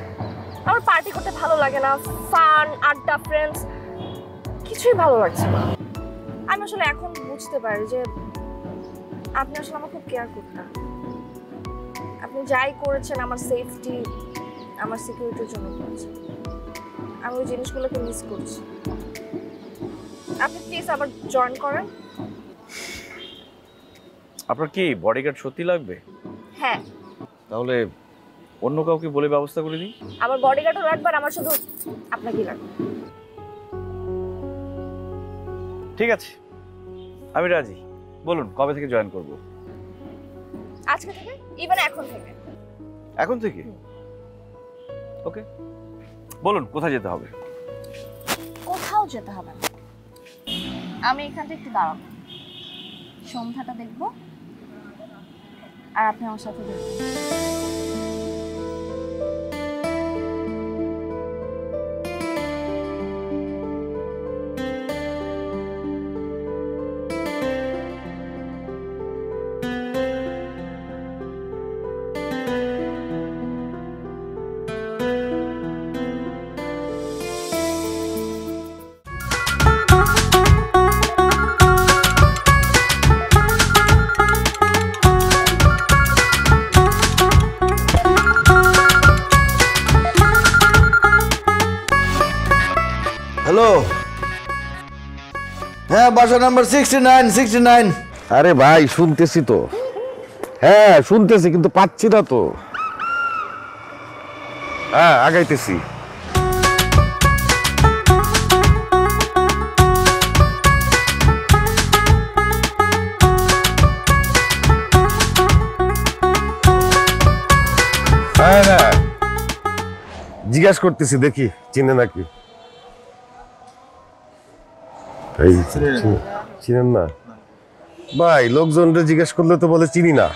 আমার পার্টি করতে ভালো লাগে না, ফান, আড্ডা, ফ্রেন্ডস কিছুই ভালো লাগছে না। আমি আসলে এখন বুঝতে পারি যে আপনি আসলে আমার খুব কেয়ার করতেন। আপনি যাই করেছেন আমার সেফটি, আমার সিকিউরিটির জন্য করেছেন। আমি ওই জিনিসগুলোকে মিস করছি। আপনি প্লিজ আবার জয়েন করেন। আপনার কি বডিগার্ড সত্যি লাগবে? হ্যাঁ, তাহলে অন্য কাউকে বলে ব্যবস্থা করে দিই। আমার বডিগার্ডও লাগবে, আর আমার শুধু আপনাকেই লাগবে। ঠিক আছে, আমি রাজি। বলুন কবে থেকে জয়েন করব? আজকে থেকে, ইভেন এখন থেকে। এখন থেকে? ওকে, বলুন কোথায় যেতে হবে? কোথাও যেতে হবে না, আমি এখান থেকে একটু দাঁড়াবো, সন্ধ্যাটা দেখবো, আর আপনি আমার সাথে দেখবেন। হ্যালো, হ্যাঁ বাসা নাম্বার 69। আরে ভাই শুনতেছি তো, হ্যাঁ শুনতেছি, কিন্তু পাচ্ছি না তো। হ্যাঁ আগাইতেছি। হ্যাঁ না, জিজ্ঞাসা করতেছি দেখি চিনে নাকি। এই চিনেন না ভাই? লোকজনরা জিজ্ঞেস করলে তো বলে চিনি না।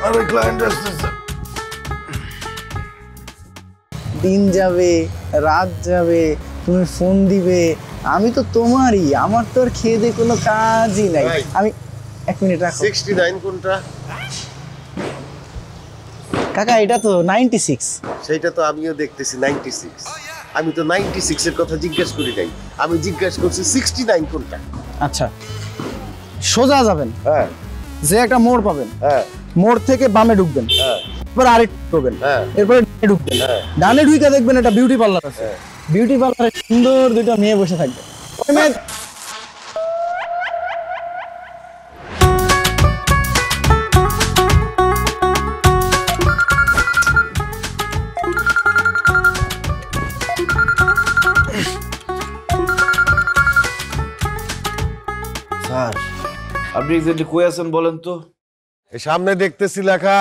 আরে ক্লায়েন্ট আসতেছে। দিন যাবে, রাত যাবে, তুমি ফোন দিবে, আমি তো তোমারই, আমার তো আর খেয়ে দিয়ে কোনো কাজই নাই। আমি 1 মিনিট রাখো। 69 কোনটা? কাকা এটা তো 96। সেইটা তো আমিও দেখতেছি 96। আমি তো 96 এর কথা জিজ্ঞেস করি নাই, আমি জিজ্ঞেস করছি 69 কোনটা। আচ্ছা, সোজা যাবেন, হ্যাঁ, যে একটা মোড় পাবেন, হ্যাঁ, মোড় থেকে বামে ঢুকবেন, হ্যাঁ, এরপর আরেকটু ঢুকবেন, হ্যাঁ, এরপরে ডানে ঢুকবেন, হ্যাঁ। ডানে ঢুকে দেখবেন একটা বিউটি পার্লার আছে। বিউটি পার্লারে সুন্দর দুটো মেয়ে বসে থাকবে। ওই মেয়ে স্যার আপনি এক্স্যাক্টলি কই আছেন বলেন তো? এই সামনে দেখতেছি লেখা,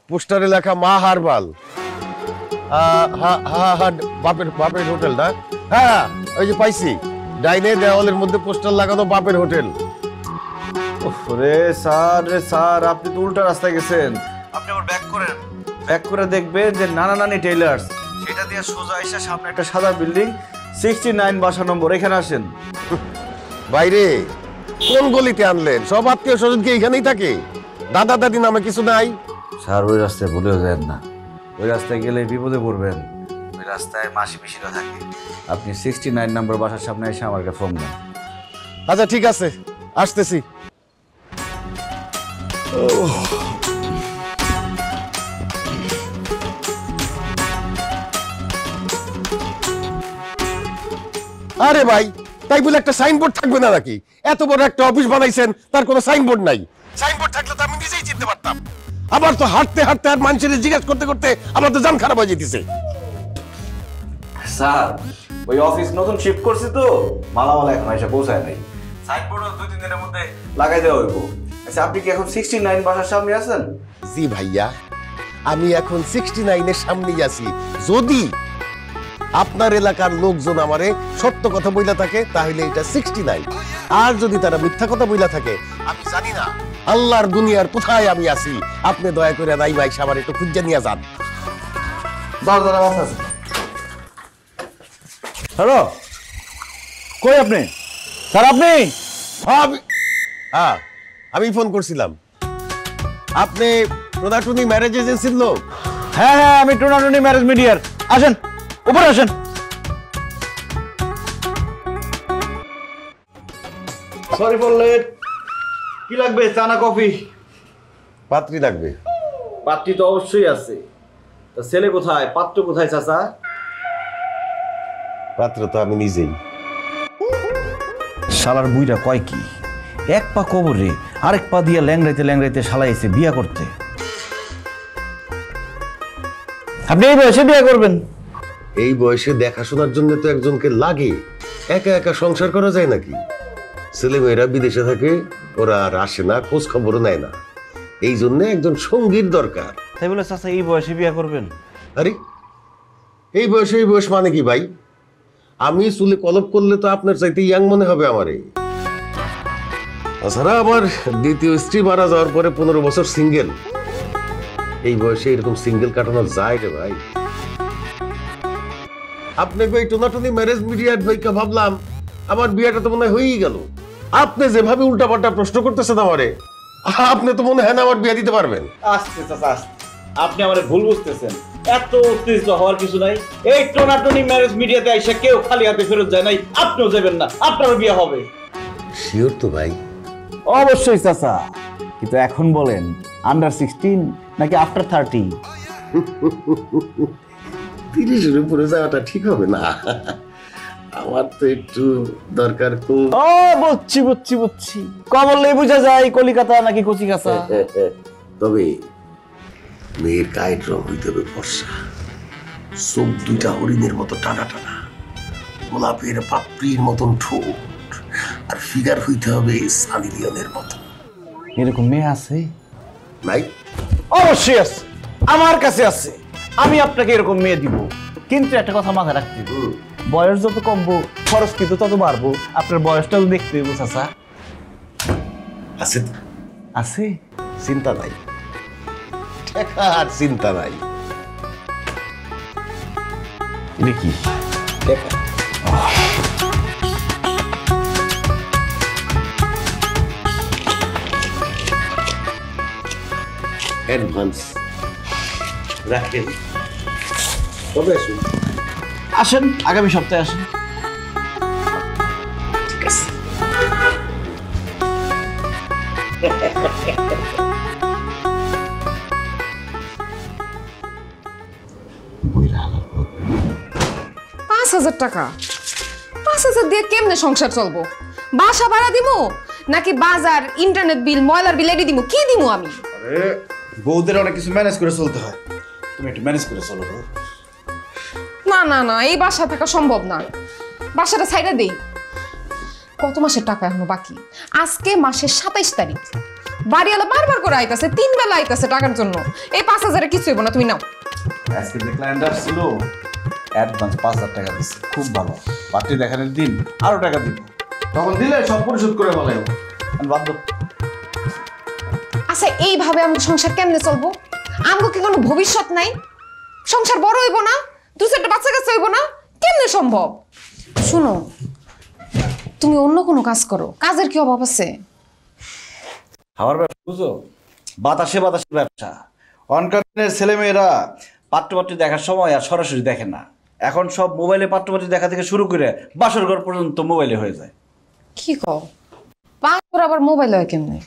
পোস্টারে লেখা মা হারবাল। বাপের বাপের হোটেল না? হ্যাঁ ওই যে পাইছি, ডাইনে দেওয়ালের মধ্যে পোস্টার লাগানো বাপের হোটেল। রে স্যার আপনি তো উল্টা রাস্তায় গেছেন। আপনি আবার ব্যাক করে দেখবেন যে নানা নানি টেইলার্স, সেটা দিয়ে সোজা এসে সামনে একটা সাদা বিল্ডিং, 69 বাসা নম্বর, এখানে আসেন। বাইরে কোন গলিতে আনলেন? সব আত্মীয় স্বজন কি এখানেই থাকে? দাদা দাদি নামে কিছু নাই? স্যার ওই রাস্তায় ভুলেও যান না, ওই রাস্তায় গেলে বিপদে পড়বেন। ওই রাস্তায় মাসি পিসিরা থাকে। আপনি 69 নম্বর বাসার সামনে এসে আমাকে ফোন দেন। আচ্ছা ঠিক আছে, আসতেছি। আরে ভাই, তাই বলে একটা সাইনবোর্ড থাকবে না নাকি? এত বড় একটা অফিস বানাইছেন, তার কোনো সাইনবোর্ড নাই। সাইনবোর্ড থাকলে তো আমি নিজেই চিনতে পারতাম। আবার তো হাঁটতে হাঁটতে আর মানুষের জিজ্ঞাসা করতে করতে আমার তো জান খারাপ হয়ে যেতেছে। স্যার ওই অফিস নতুন শিফট করছি তো, মালামাল এখন এসে পৌঁছায় নাই। সাইনবোর্ডও 2-3 দিনের মধ্যে লাগাই দেওয়া হইব। আচ্ছা আপনি কি এখন 69 বাসার সামনে আছেন? জি ভাইয়া, আমি এখন 69-এর সামনেই আছি। যদি আপনার এলাকার লোকজন আমারে সত্য কথা বইলা থাকে তাহলে এটা 69, আর যদি তারা মিথ্যা কথা বইলা থাকে আমি জানি না আল্লাহর দুনিয়ার কোথায় আমি আছি। আপনি দয়া করে নাই ভাই আমার একটু খুঁজে নিয়ে যান। হ্যালো, কই আপনি? স্যার আপনি? হ্যাঁ আমি ফোন করছিলাম। আপনি টোনাটুনি ম্যারেজ এজেন্সির লোক? হ্যাঁ আমি টোনাটুনি ম্যারেজ মিডিয়ার। আসেন উপরে আসেন। Sorry for late. কি লাগবে, চা না কফি? পাত্রী লাগবে। পাত্রী তো অবশ্যই আছে, তা ছেলে কোথায়, পাত্র কোথায় চাচা? পাত্র তো আমি নিজেই। শালার বুইরা কয় কি, এক পা কবরে আরেক পা দিয়া ল্যাংড়াইতে শালাইছে বিয়া করতে। আপনি এই বয়সে বিয়া করবেন? এই বয়সে দেখাশোনার জন্য তো একজনকে লাগে। একা একা সংসার করা যায় নাকি? ছেলেমেয়েরা বিদেশে থাকে, ওরা আর আসে না, খোঁজ খবরও নেয় না। এই জন্য একজন সঙ্গীর দরকার। তাই বলে চাচা এই বয়সে বিয়া করবেন? আরে এই বয়স মানে কি ভাই? আমি চুলে কলপ করলে তো আপনার চাইতে ইয়াং মনে হবে আমারে। তাছাড়া আমার দ্বিতীয় স্ত্রী মারা যাওয়ার পরে 15 বছর সিঙ্গেল। এই বয়সে এরকম সিঙ্গেল কাটানো যায় রে ভাই? আপনাকে ওই টোনাটুনি ম্যারেজ মিডিয়ার ভাইকে ভাবলাম আমার বিয়েটা তো মনে হয় হয়েই গেল। আপনি যেভাবে উল্টাপাল্টা প্রশ্ন করতেছেন আমারে, আপনি তো মনে হয় না আমার বিয়ে দিতে পারবেন। আস্তে চাচা আস্তে, আপনি আমারে ভুল বুঝতেছেন। এত উত্তেজিত হওয়ার কিছু নাই। এই টোনাটুনি ম্যারেজ মিডিয়াতে আইসা কেউ খালি হাতে ফেরত যায় নাই। আপনিও যাবেন না, আপনারও বিয়ে হবে। শিওর তো ভাই? অবশ্যই চাচা, কিন্তু এখন বলেন আন্ডার 16 নাকি আফটার 30? 30-এর উপরে যাওয়াটা ঠিক হবে না। আমার তো একটু দরকার। ও বুঝছি, কমললেই বুঝা যায় কলিকাতা নাকি কচিকাঁচা। তবে মেয়ের গায়ের রং হইতে হবে ফর্সা, চোখ দুইটা হরিণের মতো টানা টানা, গোলাপের পাপড়ির মতন ঠোঁট, আর ফিগার হইতে হবে সানি লিওনের মতো। এরকম মেয়ে আছে? নাই? অবশ্যই আছে, আমার কাছে আছে। আমি আপনাকে এরকম মেয়ে দিব, কিন্তু একটা কথা মাথায় রাখতে হবে, বয়স যত কমবো খরচ কিন্তু তত বাড়বো। আপনার বয়সটাও দেখতে হইব চাচা। আছে আছে, চিন্তা নাই, আর চিন্তা নাই। এটা কি? অ্যাডভান্স রাখেন। কবে আসুন? আসেন আগামী সপ্তাহে আসেন। ঠিক আছে। $5,000 টাকা? 5,000 দিয়ে কেমনে সংসার চলবো? বাসা ভাড়া দিমু নাকি বাজার, ইন্টারনেট বিল, ময়লার বিল এডি দিমু? কি দিমু আমি? আরে বউদের অনেক কিছু ম্যানেজ করে চলতে হয়, তুমি একটু ম্যানেজ করে চলো। না, এই বাসা থাকা সম্ভব না। বাসাটা ছাইড়া দেই। কত মাসের টাকা এখনো বাকি? আজকে মাসের 27 তারিখ। বাড়িওয়ালা বারবার করে আইতাছে, 3 বেলা আইতাছে টাকার জন্য। এই 5000 কিছু হইব না, তুমি নাও। আজকে যে ক্লায়েন্ট আসছিল অ্যাডভান্স 5000 টাকা দিচ্ছে, খুব ভালো। পার্টি দেখানোর দিন আরো টাকা দিব, তখন দিলে সব পরিশোধ করে বলে বাধ্য। আচ্ছা, এইভাবে আমাকে সংসার কেমনে চলবো? আমাকে কি কোনো ভবিষ্যৎ নাই? সংসার বড় হইব না? 2-4টা বাচ্চা কাচ্চা হইব না? কেমনে সম্ভব? শুনো, তুমি অন্য কোনো কাজ করো, কাজের কি অভাব আছে? খাবার ব্যবসা বুঝো, বাতাসে বাতাসে ব্যবসা। অনকারের ছেলেমেয়েরা পাত্রপাত্রী দেখার সময় আর সরাসরি দেখে না, এখন সব মোবাইলে পাত্রপাত্রী দেখা থেকে শুরু করে বাসর ঘর পর্যন্ত মোবাইলে হয়ে যায়। কি কও? বাসর আবার মোবাইল হয় কেমনে?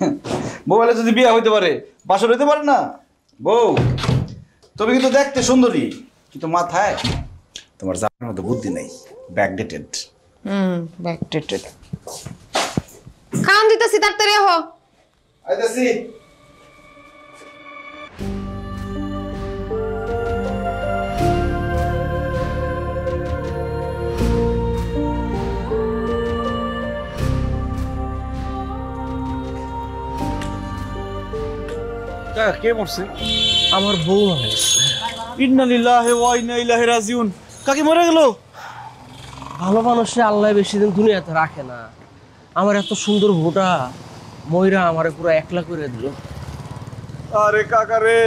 মোবাইলে যদি বিয়ে হইতে পারে, বাসর হইতে পারে না? বউ, তুমি কিন্তু দেখতে সুন্দরী, কিন্তু মাথায় তোমার জামার মতো বুদ্ধি নাই, ব্যাকডেটেড। ব্যাকডেটেড। খান দিতেছি, তাড়াতাড়ি হ। আইতাছি। কে মরছে? আমার বউ মারা গেছে। ইন্না লিল্লাহি ওয়া ইন্না ইলাইহি রাজিউন। কাকি মরে গেল? ভালো মানুষে আল্লাহ বেশি দিন দুনিয়াতে রাখে না। আমার এত সুন্দর বউটা ময়রা আমারে পুরো একলা করে দিল। আরে কাকা রে,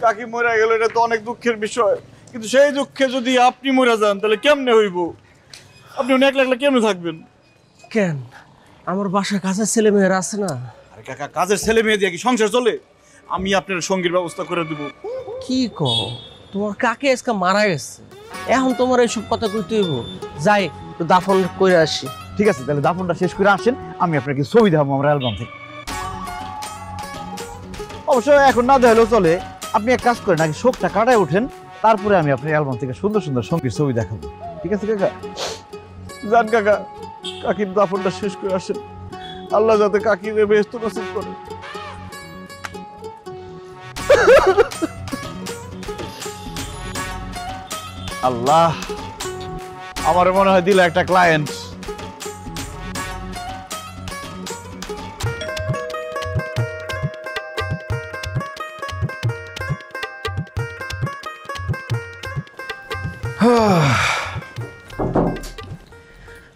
কাকি মরে গেল, এটা তো অনেক দুঃখের বিষয়, কিন্তু সেই দুঃখে যদি আপনি মরে যান তাহলে কেমনে হইব? আপনি একলা একলা কেমনে থাকবেন? কেন, আমার বাসায় কাছের ছেলে মেয়েরা আছে না? আরে কাকা, কাজের ছেলে মেয়ে দিয়ে কি সংসার চলে? আমি আপনার সঙ্গীর ব্যবস্থা করে দেব। কি কো, তোমার কাকে আজকে মারা গেছে, এখন তোমার এইসব কথা কইতে হইব? যাই একটু দাফন করে আসি। ঠিক আছে, তাহলে দাফনটা শেষ করে আসেন, আমি আপনাকে ছবি দেখাবো আমার অ্যালবাম থেকে। অবশ্য এখন না দেখালেও চলে, আপনি এক কাজ করেন, আগে শোকটা কাটায় ওঠেন, তারপরে আমি আপনার অ্যালবাম থেকে সুন্দর সুন্দর সঙ্গীর ছবি দেখাবো। ঠিক আছে কাকা? যান কাকা, কাকির দাফনটা শেষ করে আসেন, আল্লাহ যাতে কাকির বেহেশত নসিব করে। আল্লাহ, আমার মনে হয় দিল একটা ক্লায়েন্ট।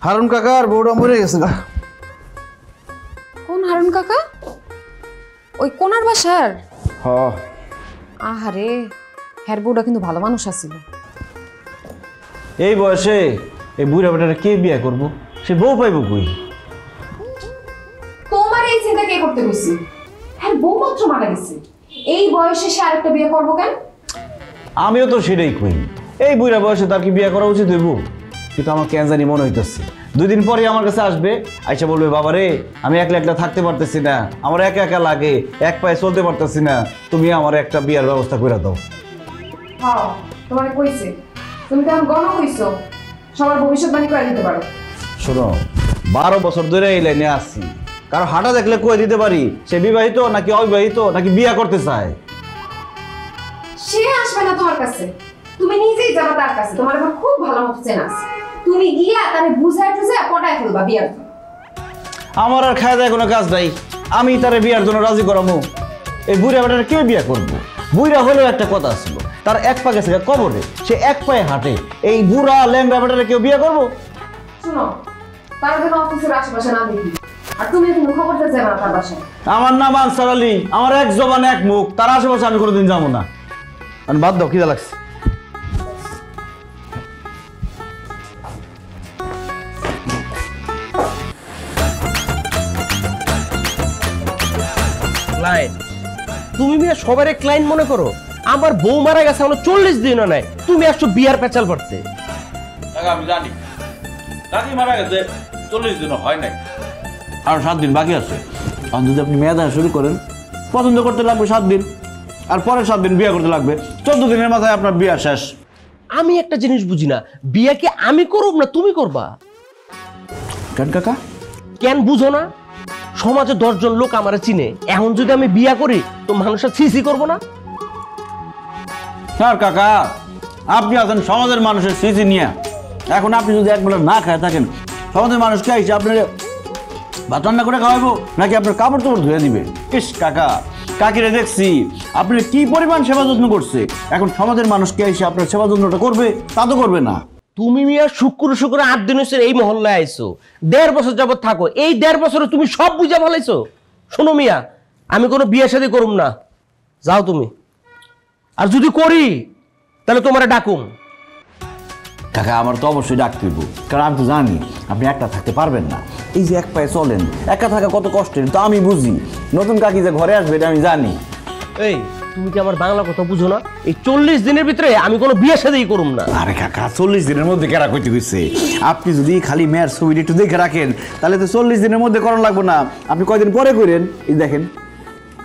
হারুন কাকার বউটা মরে গেছে না? কোন হারুন কাকা? ওই কোনার বাসার? হ্যাঁ। আহারে, হ্যার বউটা কিন্তু ভালো মানুষ আছিল। এই বয়সে এই বুড়া বেটাটা কে বিয়ে করবো? সে বউ পাইব কই? তোমার এই চিন্তা কে করতে কইছি? হ্যাঁ, বউ মাত্র মারা গেছে, এই বয়সে সে আরেকটা বিয়ে করবো কেন? আমিও তো সেটাই কই, এই বুড়া বয়সে তার কি বিয়ে করা উচিত হইব? কিন্তু আমার কেন জানি মনে হইতেছে 2 দিন পরে আমার কাছে আসবে, আইসা বলবে, বাবা রে, আমি একলা একলা থাকতে পারতেছি না, আমার একা একা লাগে, এক পায়ে চলতে পারতেছি না, তুমি আমার একটা বিয়ার ব্যবস্থা করে দাও। হ্যাঁ, তোমারে কইছে, তুমি তো এখন গণ কইছো, সবার ভবিষ্যৎবাণী করে দিতে পারো। শোনো, 12 বছর ধরে এই লাইনে আসছি, কারো হাঁটা দেখলে কয়ে দিতে পারি সে বিবাহিত নাকি অবিবাহিত নাকি বিয়ে করতে চায়। সে আসবে না তোমার কাছে, তুমি নিজেই যাবা তার কাছে, তোমার এখন খুব ভালো মতো চেনা আছে, তুমি গিয়া তারে বুঝায় টুঝায় পটায় ফেলবা বিয়ার জন্য। আমার আর খায় দেয় কোনো কাজ নাই, আমি তারে বিয়ার জন্য রাজি করামু? এই বুড়া বেটাটা কে বিয়ে করবো? বুড়া হলেও একটা কথা ছিল, তার এক পা গেছে কবরে, সে এক পায়ে হাঁটে, এই বুড়া ল্যাংড়া বেটারে কেউ বিয়ে করবো? শুনো, তার জন্য অফিসের আশেপাশে না দেখি, আর তুমি কিন্তু খবরটা যাবে না তার বাসায়। আমার নাম আনসার আলী, আমার এক জবান এক মুখ, তার আশেপাশে আমি কোনোদিন যাবো না। আমি বাদ দাও, খিদা লাগছে। ক্লায়েন্ট, তুমি মিয়া সবারে ক্লায়েন্ট মনে করো? আমার বউ মারা গেছে, আমরা 40 দিনও নাই, তুমি আসছো বিয়ার পেঁচাল করতে। আমি জানি দাদি মারা গেছে, 40 দিনও হয় নাই, আর 7 দিন বাকি আছে। আর যদি আপনি মেয়ে দেখা শুরু করেন, পছন্দ করতে লাগবে 7 দিন, আর পরের 7 দিন বিয়ে করতে লাগবে, 14 দিনের মাথায় আপনার বিয়ে শেষ। আমি একটা জিনিস বুঝি না, বিয়ে কি আমি করব না তুমি করবা? কেন কাকা? কেন বুঝো না? সমাজে 10 জন লোক আমারে চিনে, এখন যদি আমি বিয়া করি তো মানুষের ছিছি করবো না? স্যার কাকা, আপনি আছেন সমাজের মানুষের সিসি নিয়ে, এখন আপনি যদি একবেলা না খায় থাকেন, সমাজের মানুষকে এসে আপনার ভাত রান্না করে খাওয়াবো নাকি আপনার কাপড় চোপড় ধুয়ে দিবে? ইস কাকা, কাকিরে দেখছি আপনি কি পরিমাণ সেবা যত্ন করছে, এখন সমাজের মানুষকে এসে আপনার সেবা যত্নটা করবে? তা তো করবে না। তুমি মিয়া শুক্র 8 দিন হচ্ছে এই মহল্লায় আইছো, 1.5 বছর যাবত থাকো, এই 1.5 বছরে তুমি সব বুঝা ফেলাইছো। শোনো মিয়া, আমি কোনো বিয়ে শাদী করুম না, যাও তুমি। আর যদি করি তাহলে তোমারে ডাকুম। কাকা আমার তো অবশ্যই ডাকতে হইব, কারণ আমি তো জানি আপনি একা থাকতে পারবেন না। এই যে এক পায়ে চলেন, একা থাকা কত কষ্টের তো আমি বুঝি। নতুন কাকি যে ঘরে আসবে এটা আমি জানি। এই তুমি কি আমার বাংলা কথা বুঝো না? এই 40 দিনের ভিতরে আমি কোনো বিয়ে শাদী করুম না। আরে কাকা 40 দিনের মধ্যে কেরা কইতে কইছে? আপনি যদি খালি মেয়ের ছবিটা একটু দেখে রাখেন তাহলে তো 40 দিনের মধ্যে করণ লাগবে না, আপনি কয়দিন পরে করেন। এই দেখেন,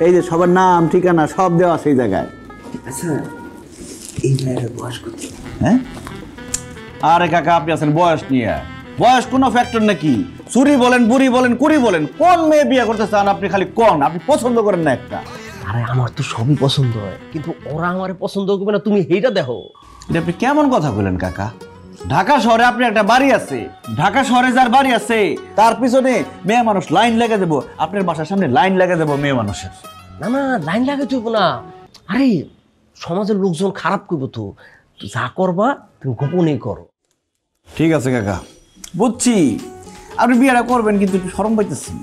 এই যে সবার নাম ঠিকানা সব দেওয়া সেই জায়গায়। আচ্ছা এই মেয়ের বয়স কত? হ্যাঁ আরে কাকা আপনি আছেন বয়স নিয়ে, বয়স কোনো ফ্যাক্টর নাকি? চুরি বলেন, বুড়ি বলেন, কুড়ি বলেন, কোন মেয়ে বিয়ে করতে চান আপনি? খালি কোন আপনি পছন্দ করেন না একটা? আরে আমার তো সবই পছন্দ হয়, কিন্তু ওরা আমারে পছন্দ করবে না, তুমি এইটা দেখো। এটা আপনি কেমন কথা বলেন কাকা? ঢাকা শহরে আপনি একটা বাড়ি আছে, ঢাকা শহরে যার বাড়ি আছে তার পিছনে মেয়ে মানুষ লাইন লেগে দেবো, আপনার বাসার সামনে লাইন লেগে দেবো মেয়ে মানুষের। না না, লাইন লাগে তুই না। আরে সমাজের লোকজন খারাপ করবো তো, যা করবা তুমি গোপনেই করো। ঠিক আছে কাকা, বুঝছি আপনি বিয়েটা করবেন, কিন্তু একটু শরম পাইতেছি।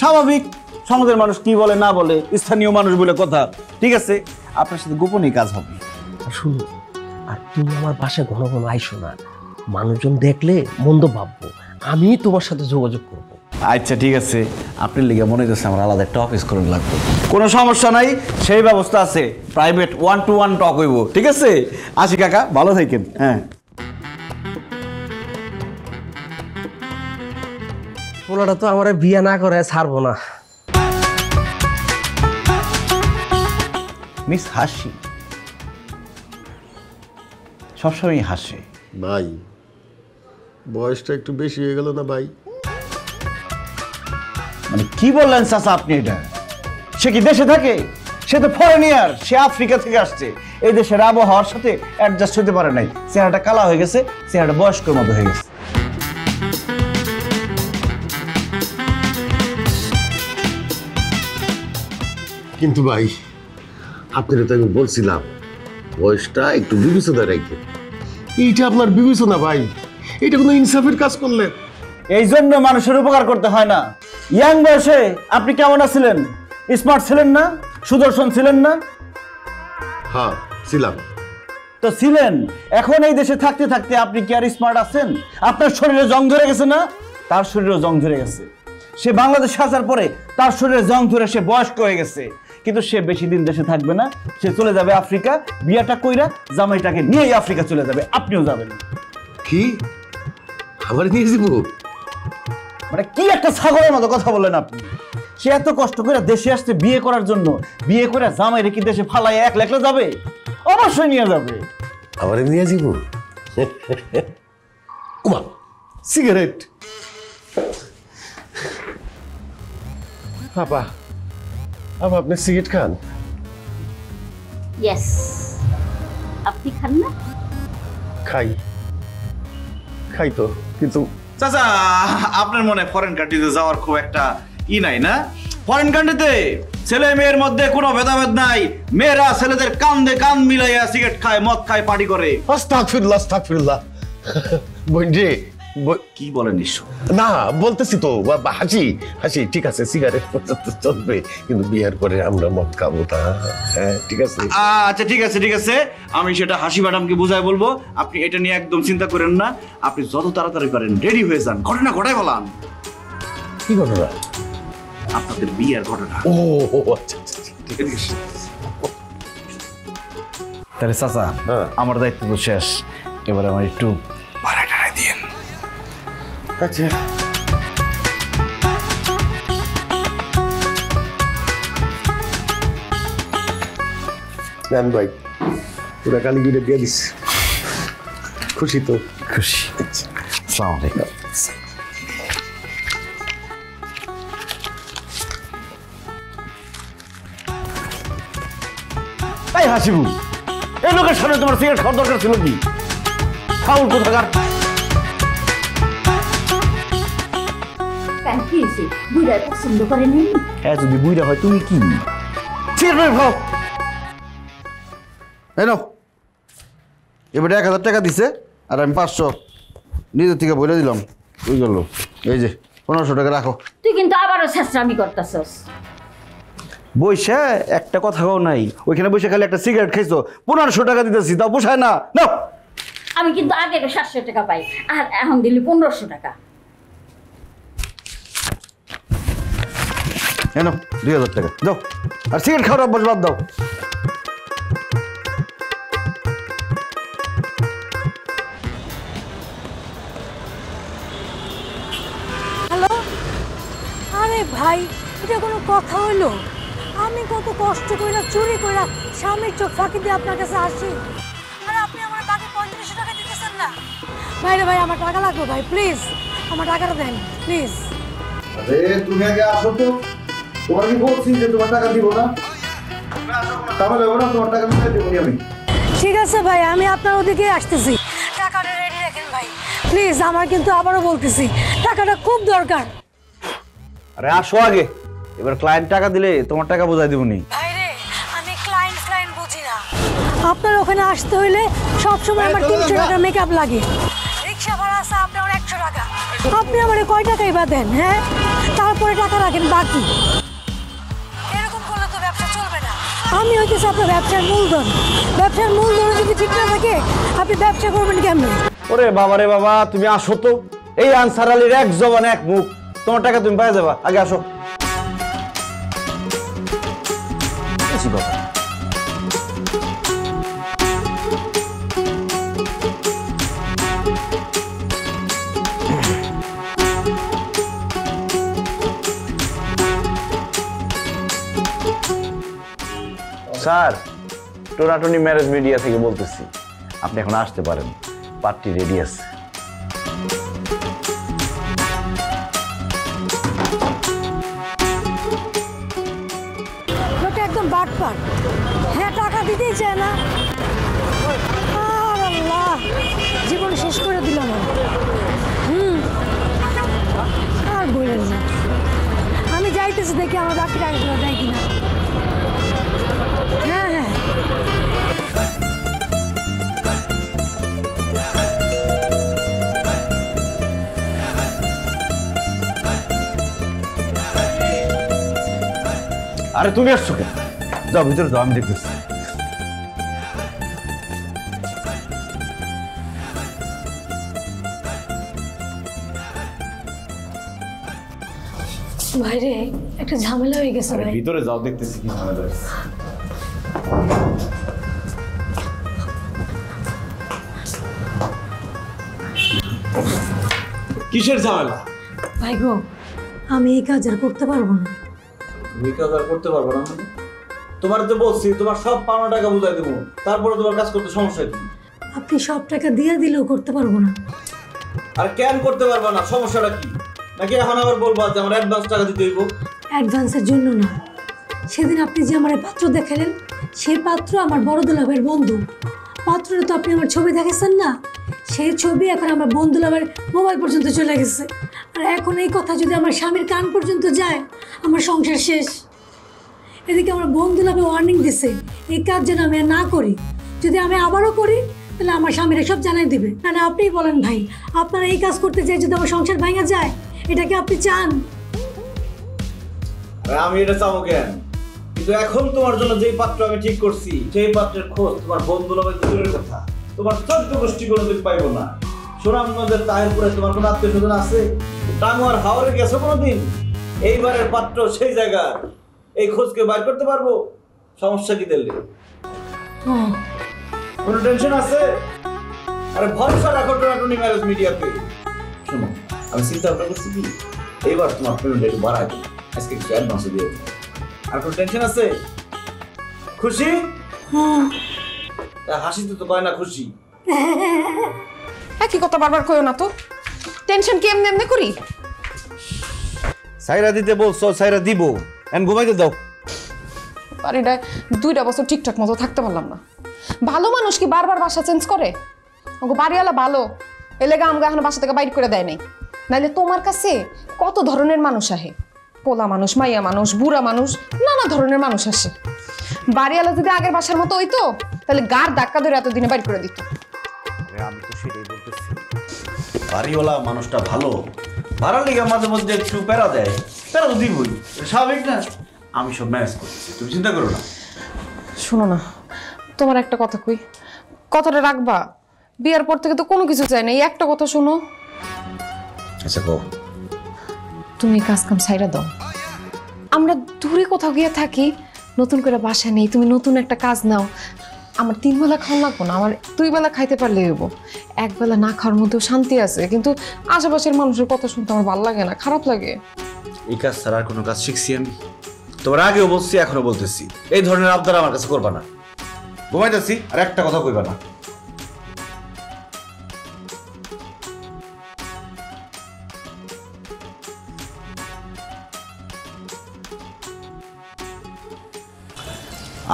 স্বাভাবিক, সমাজের মানুষ কি বলে না বলে, স্থানীয় মানুষ বলে কথা। ঠিক আছে, আপনার সাথে গোপনেই কাজ হবে। আর শুনো, আর তুমি আমার বাসায় ঘন ঘন আইসো না, মানুষজন দেখলে মন্দ ভাববো। আমি তোমার সাথে যোগাযোগ করবো। আচ্ছা ঠিক আছে, আপনার লিগে মনে হচ্ছে আমার আলাদা একটা অফিস করে লাগবে। কোনো সমস্যা নাই, সেই ব্যবস্থা আছে, প্রাইভেট 1-to-1 টক হইব। ঠিক আছে, আসি কাকা, ভালো থাকেন। হ্যাঁ পোলাটা তো আমার বিয়ে না করে ছাড়বো না। মিস হাসি সবসময় হাসে। ভাই বয়সটা একটু বেশি হয়ে গেল না ভাই? মানে কি বললেন চাচা আপনি? এটা সে কি দেশে থাকে? সে তো ফরেনিয়ার, সে আফ্রিকা থেকে আসছে। এই দেশের আবহাওয়ার সাথে অ্যাডজাস্ট হতে পারে নাই, চেহারাটা কালা হয়ে গেছে, চেহারাটা বয়স্কের মতো হয়ে গেছে। কিন্তু ভাই আপনারা তো আমি বলছিলাম বয়সটা একটু বিবেচনা রাখবে। এইটা আপনার বিবেচনা ভাই, এটা কোনো ইনসাফের কাজ করলেন? এই জন্য মানুষের উপকার করতে হয় না। ইয়াং বয়সে আপনি কেমন আছিলেন? স্মার্ট ছিলেন না? সুদর্শন ছিলেন না? হ্যাঁ ছিলাম তো ছিলেন। এখন এই দেশে থাকতে থাকতে আপনি কি আর স্মার্ট আছেন? আপনার শরীরে জং ধরে গেছে না? তার শরীরে জং ধরে গেছে। সে বাংলাদেশে আসার পরে তার শরীরে জং ধরে সে বয়স্ক হয়ে গেছে, কিন্তু সে বেশি দিন দেশে থাকবে না, সে চলে যাবে আফ্রিকা। বিয়াটা কইরা জামাইটাকে নিয়েই আফ্রিকা চলে যাবে, আপনিও যাবেন। কি আবার নিয়ে যাব? মানে কি একটা ছাগলের মতো কথা বলেন আপনি। সে এত কষ্ট করে দেশে আসছে বিয়ে করার জন্য, বিয়ে করে জামাই রেখে দেশে ফালাই একলা একলা যাবে? অবশ্যই নিয়ে যাবে। আবার নিয়ে যাব? সিগারেট আপা, আপনি সিগারেট খান? ইয়েস, আপনি খান না? খাই খাই তো, কিন্তু চাচা আপনার মনে ফরেন কান্ট্রিতে যাওয়ার খুব একটা নাই না? ফরেন কান্ট্রিতে ছেলে মেয়ের মধ্যে কোনো ভেদাভেদ নাই, মেয়েরা ছেলেদের কান্দে কান মিলাইয়া সিগারেট খায়, মদ খায়, পার্টি করে। আস্তাগফিরুল্লাহ আস্তাগফিরুল্লাহ। বন্ধে কি বলেন নিশ্চয়? না বলতেছি তো, হাসি হাসি। ঠিক আছে সিগারেট চলবে, কিন্তু বিয়ের পরে আমরা মদ খাবো না। হ্যাঁ ঠিক আছে। আচ্ছা ঠিক আছে ঠিক আছে, আমি সেটা হাসি ম্যাডামকে বুঝাই বলবো। আপনি এটা নিয়ে একদম চিন্তা করেন না, আপনি যত তাড়াতাড়ি পারেন রেডি হয়ে যান। ঘটনা ঘটাই বলান। কি ঘটনা? আপনাদের বিয়ের ঘটনা। ও আচ্ছা আচ্ছা ঠিক আছে। তাহলে চাচা আমার দায়িত্ব তো শেষ, এবারে আমার একটু ভাড়া টাড়াই দিয়েন। আচ্ছা জান ভাই, পুরা কালীগুড়ে দিয়ে দিস। খুশি তো? খুশি। আসসালামু আলাইকুম। এই হাসিবু, এই লোকের সামনে তোমার সিগারেট খাওয়ার দরকার ছিল কি? ফাউল কোথাকার। কেন কি হয়েছে বুড়ার পছন্দ করেনি? হ্যাঁ যদি বুইরা হয় তুমি কি এবার 1000 টাকা দিছে আর আমি 500 নিজের থেকে বলে দিলাম ওই গেল এই যে 1500 টাকা রাখো। তুই কিন্তু আবারও ছেঁচড়ামি করতেছস। বইসে একটা কথাও নাই, ওইখানে বসে খালি একটা সিগারেট খাইছো, 1500 টাকা দিতেছি তাও পোষায় না। নাও আমি কিন্তু আগে 700 টাকা পাই আর এখন দিলি 1500 টাকা। এনো 2000 টাকা যাও, আর সিগারেট খাওয়ার অভ্যাস বাদ দাও। হ্যালো, আরে ভাই এটা কোনো কথা হইলো? আমি কত কষ্ট কইরা চুরি কইরা স্বামীর চোখ ফাঁকি দিয়ে আপনার কাছে আসি, আর আপনি আমার বাকি 3500 টাকা দিতেছেন না। ভাই রে ভাই, আমার টাকা লাগবে ভাই, প্লিজ আমার টাকাটা দেন প্লিজ। আরে তুমি আগে আসো তো, তোমার কি বলছি যে তোমার টাকা দিব না? তাহলে হবে না, তোমার টাকা মিলাই দেবো আমি। ঠিক আছে ভাই, আমি আপনার ওদিকে আসতেছি, টাকাটা রেডি রাখেন ভাই প্লিজ। আমার কিন্তু আবারও বলতেছি টাকাটা খুব দরকার। আরে আসো আগে, এবার ক্লায়েন্ট টাকা দিলে তোমার টাকা বোঝাই দিবনি। ভাই রে, আমি ক্লায়েন্ট বুঝি না। আপনার ওখানে আসতে হইলে সবসময় আমার 300 টাকা মেকআপ লাগে, রিক্সা ভাড়া আছে আপনার 100 টাকা। আপনি আমার কয় টাকাই বা দেন? হ্যাঁ, তারপরে টাকা রাখেন বাকি। এরকম করলে তো ব্যবসা চলবে না। আমি হইতেছি আপনার ব্যবসার মূলধন, ব্যবসার মূলধন যদি ঠিক না থাকে আপনি ব্যবসা করবেন কেমন? ওরে বাবা রে বাবা, তুমি আসো তো, এই আনসার আলীর এক জবান এক মুখ, তোমার টাকা তুমি পাই যাবা। আগে আসো। বেশি কথা। স্যার, টোনাটনি ম্যারেজ মিডিয়া থেকে বলতেছি, আপনি এখন আসতে পারেন, পার্টি রেডি আছে। লোকটা একদম বাটপার, হ্যাঁ টাকা দিতেই চায় না। আর আল্লাহ, জীবন শেষ করে দিল না। আর বললেন না, আমি যাইতেছি দেখি আমার বাকি টাকাগুলো দেয় কিনা। হ্যাঁ হ্যাঁ, আরে তুমি আসছো কেন? যাও ভিতরে যাও, আমি দেখতেছি। ভাইরে একটা ঝামেলা হয়ে গেছে ভাই। ভিতরে যাও, দেখতেছি কি ঝামেলা হয়েছে। কিসের ঝামেলা? ভাই গো, আমি এই কাজ আর করতে পারবো না। তুমি কাজ আর করতে পারবো না? তোমার তো বলছি তোমার সব পাওনা টাকা বুঝাই দেবো, তারপরে তোমার কাজ করতে সমস্যা কি? আপনি সব টাকা দিয়ে দিলেও করতে পারবো না। আর কেন করতে পারবো না? সমস্যাটা কি? নাকি এখন আবার বলবো যে আমার অ্যাডভান্স টাকা দিতে হইব? অ্যাডভান্সের জন্য না, সেদিন আপনি যে আমার পাত্র দেখালেন, সেই পাত্র আমার বড় দুলাভের বন্ধু। পাত্রটা তো আপনি আমার ছবি দেখেছেন না, সেই ছবি এখন আমার বন্ধু দুলাভের মোবাইল পর্যন্ত চলে গেছে। আর এখন এই কথা যদি আমার স্বামীর কান পর্যন্ত যায়, আমার সংসার শেষ। এদিকে আমার বন্ধু দুলাভে ওয়ার্নিং দিছে, এই কাজ যেন আমি আর না করি। যদি আমি আবারও করি তাহলে আমার স্বামীর সব জানাই দিবে। না আপনিই বলেন ভাই, আপনারা এই কাজ করতে চাই যদি আমার সংসার ভেঙে যায়, এটা কি আপনি চান? আমি এটা চাবো কেন? কিন্তু এখন তোমার জন্য যেই পাত্র আমি ঠিক করছি, সেই পাত্রের খোঁজ তোমার বন্ধু লোকের দূরের কথা, তোমার 14 গোষ্ঠী কোনোদিন পাইবো না। সুনামগঞ্জের তাহিরপুরে তোমার কোনো আত্মীয় স্বজন আছে? টাঙ্গুয়ার হাওড়ে গেছো কোনোদিন? এইবারের পাত্র সেই জায়গা, এই খোঁজকে বাইর করতে পারবো? সমস্যা কি দিলে? কোনো টেনশন আছে? আরে ভরসা রাখো টোনাটনি ম্যারেজ মিডিয়াতে। শোনো, আমি চিন্তা ভাবনা করছি কি, এইবার তোমার পেমেন্ট একটু বাড়াই দেবো, আজকে কিছু অ্যাডভান্স দিয়ে দেবো। আর কোনো টেনশন আছে? খুশি? হাসিতে তো কয় না খুশি। একই কথা বারবার কইও না তো, টেনশন কি এমনি এমনি করি? সাইরা দিতে বলছো, সাইরা দিব, এন্ড ঘুমাইতে দাও। বাড়িটা 2টা বছর ঠিকঠাক মতো থাকতে পারলাম না। ভালো মানুষ কি বারবার বাসা চেঞ্জ করে? ওগো বাড়িওয়ালা ভালো, এলেগা আমগা এখন বাসা থেকে বাইর করে দেয় নাই। নাইলে তোমার কাছে কত ধরনের মানুষ আহে, পোলা মানুষ, মাইয়া মানুষ, বুড়া মানুষ, নানা ধরনের মানুষ আসে। বাড়িওয়ালা যদি আগের বাসার মতো হইতো তাহলে গার ধাক্কা ধরে এতদিনে বাইর করে দিত। আমি তো সেটাই বলতেছি, বাড়িওয়ালা মানুষটা ভালো, ভাড়ার লিগে মাঝে মধ্যে একটু প্যারা দেয়, প্যারা তো দিবই, স্বাভাবিক না? আমি সব ম্যানেজ করতেছি, তুমি চিন্তা করো না। শোনো না, তোমার একটা কথা কই, কথাটা রাখবা। বিয়ার পর থেকে তো কোনো কিছু চাই না, এই একটা কথা শোনো। আচ্ছা কও। তুমি কাজ কাম ছাইরা দাও, আমরা দূরে কোথাও গিয়ে থাকি, নতুন করে বাসা নেই, তুমি নতুন একটা কাজ নাও। আমার 3 বেলা খাওয়া লাগবো না, আমার 2 বেলা খাইতে পারলে হইব। 1 বেলা না খাওয়ার মধ্যেও শান্তি আছে, কিন্তু আশেপাশের মানুষের কথা শুনতে আমার ভালো লাগে না, খারাপ লাগে। এই কাজ ছাড়া আর কোনো কাজ শিখছি আমি? তোমার আগেও বলছি, এখনো বলতেছি, এই ধরনের আবদার আমার কাছে করবা না। ঘুমাইতেছি, আর একটা কথা কইবা না।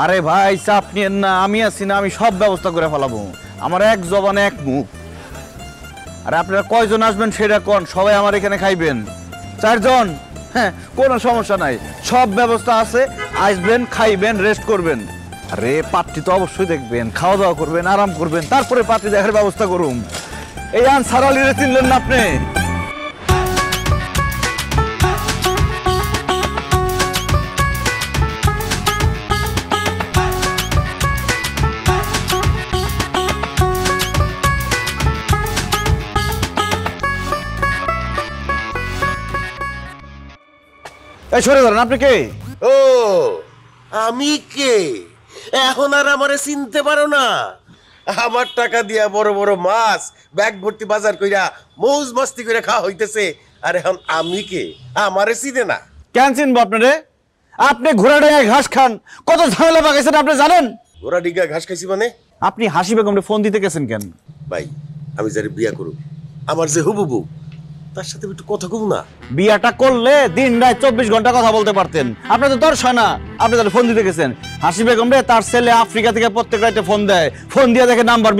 আরে ভাই চাপ নিয়েন না, আমি আছি না, আমি সব ব্যবস্থা করে ফেলাবো। আমার এক জবান এক মুখ। আর আপনারা কয়জন আসবেন সেটা কোন, সবাই আমার এখানে খাইবেন? 4 জন? হ্যাঁ, কোনো সমস্যা নাই, সব ব্যবস্থা আছে। আসবেন, খাইবেন, রেস্ট করবেন। আরে পার্টি তো অবশ্যই দেখবেন, খাওয়া দাওয়া করবেন, আরাম করবেন, তারপরে পার্টি দেখার ব্যবস্থা করুন। এই আনসার আলীরে চিনলেন না আপনি? এই সরে ধরেন, আপনি কে? ও আমি কে? এখন আর আমারে চিনতে পারো না? আমার টাকা দিয়া বড় বড় মাছ ব্যাগ ভর্তি বাজার কইরা মৌজ মস্তি করে খাওয়া হইতেছে, আর এখন আমি কে? আমারে চিনে না? কেন চিনবো আপনারে? আপনি ঘোড়া ডাঙায় ঘাস খান, কত ঝামেলা পাকাইছেন আপনি জানেন? ঘোড়া ডিঙ্গা ঘাস খাইছি মানে? আপনি হাসি বেগমরে ফোন দিতে গেছেন কেন? ভাই আমি যারে বিয়া করব, আমার যে হবু বউ, তার সাথে একটু কথা কব না? বিয়াটা করলে দিন রাত 24 ঘন্টা কথা বলতে পারতেন। আপনি তো দর্শ না, আপনি তাহলে ফোন দিতে গেছেন। হাসি বেগম রে তার ছেলে আফ্রিকা থেকে প্রত্যেক রাতে ফোন দেয়, ফোন দিয়ে দেখে নাম্বার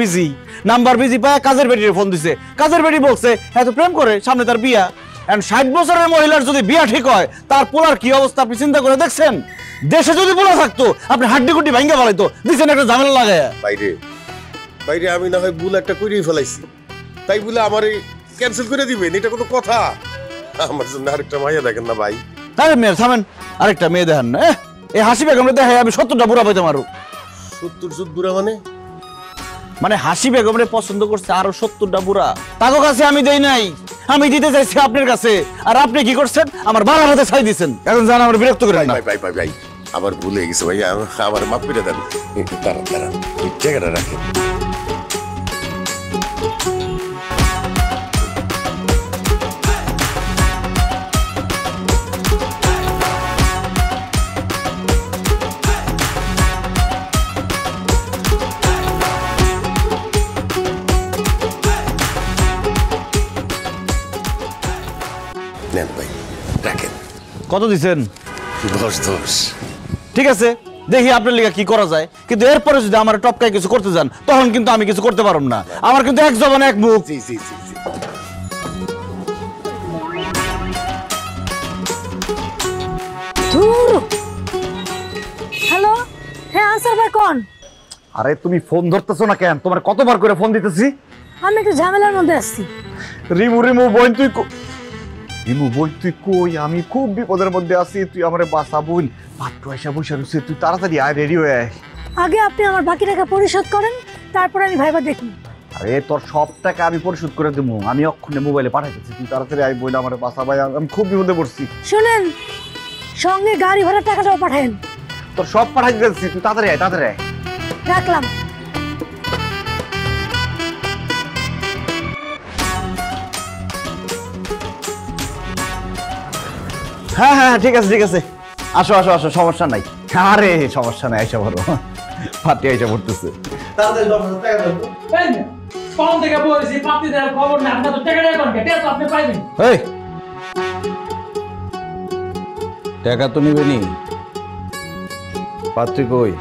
বিজি পায়, কাজের বেটির ফোন দিছে। কাজের বেটি বলছে এত প্রেম করে, সামনে তার বিয়া। এখন 60 বছরের মহিলার যদি বিয়া ঠিক হয়, তার পোলার কি অবস্থা আপনি চিন্তা করে দেখছেন? দেশে যদি পোলা থাকতো আপনি হাড্ডি গুড্ডি ভাঙ্গা ফেলাইতো, দিচ্ছেন একটা ঝামেলা লাগায়। বাইরে বাইরে আমি না হয় ভুল একটা করেই ফেলাইছি, তাই বলে আমারে ক্যান্সেল করে দিবেন? এটা কোনো কথা? আমার জন্য আরেকটা মাইয়া দেখেন না ভাই। আরে মেয়ে থামেন, আরেকটা মেয়ে দেখেন না। এই হাসি বেগমরে দেখে আমি 70টা বুড়া পাইতে মারু। 70 যুগ বুড়া মানে? মানে হাসি বেগমরে পছন্দ করছে আরো 70টা বুড়া। তার কাছে আমি দেই নাই, আমি দিতে চাইছি আপনার কাছে। আর আপনি কি করছেন? আমার বাবার হাতে ছাই দিচ্ছেন। এখন জান আমার বিরক্ত করেন না। ভাই ভাই ভাই আবার ভুলে গেছে ভাই, আমার মাফ করে দেন। দাঁড়ান দাঁড়ান, এই জায়গাটা রাখেন। নেন ভাই, রাখেন। কত দিছেন? 10। ঠিক আছে, দেখি আপনার লিগা কি করা যায়। কিন্তু এরপরে যদি আমার টপকায় কিছু করতে যান, তখন কিন্তু আমি কিছু করতে পারব না। আমার কিন্তু এক জবান এক মুখ। জি জি জি জি। হ্যালো, হ্যাঁ আনসার ভাই কোন? আরে তুমি ফোন ধরতেছো না কেন? তোমার কতবার করে ফোন দিতেছি। আমি একটু ঝামেলার মধ্যে আসছি। রিমু বোন তুই কই? আমি খুব বিপদের মধ্যে আছি, তুই আমারে বাঁচা বোন। পাত্র আইসা বসে রয়েছে, তুই তাড়াতাড়ি আয়, রেডি হয়ে আয়। আগে আপনি আমার বাকি টাকা পরিশোধ করেন, তারপর আমি ভাইবা দেখি। আরে তোর সব টাকা আমি পরিশোধ করে দেবো, আমি অক্ষণে মোবাইলে পাঠাইতেছি, তুই তাড়াতাড়ি আয় বইলে আমার বাঁচা ভাই, আমি খুব বিপদে পড়ছি। শুনেন, সঙ্গে গাড়ি ভাড়ার টাকাটাও পাঠান। তোর সব পাঠাই দিতেছি, তুই তাড়াতাড়ি আয়, তাড়াতাড়ি আয়। রাখলাম। হ্যাঁ হ্যাঁ ঠিক আছে ঠিক আছে, আসো আসো আসো, সমস্যা নাই। আরে সমস্যা নাই, আইসা বলো, পার্টি আইসা পড়তেছে। কম থেকে বলেছি পাতি দেওয়ার খবর না, আপনার তো টাকা নেই কোন টাকা তো আপনি পাইবেন। এই টাকা তো নিবেনি, পাত্রী কই?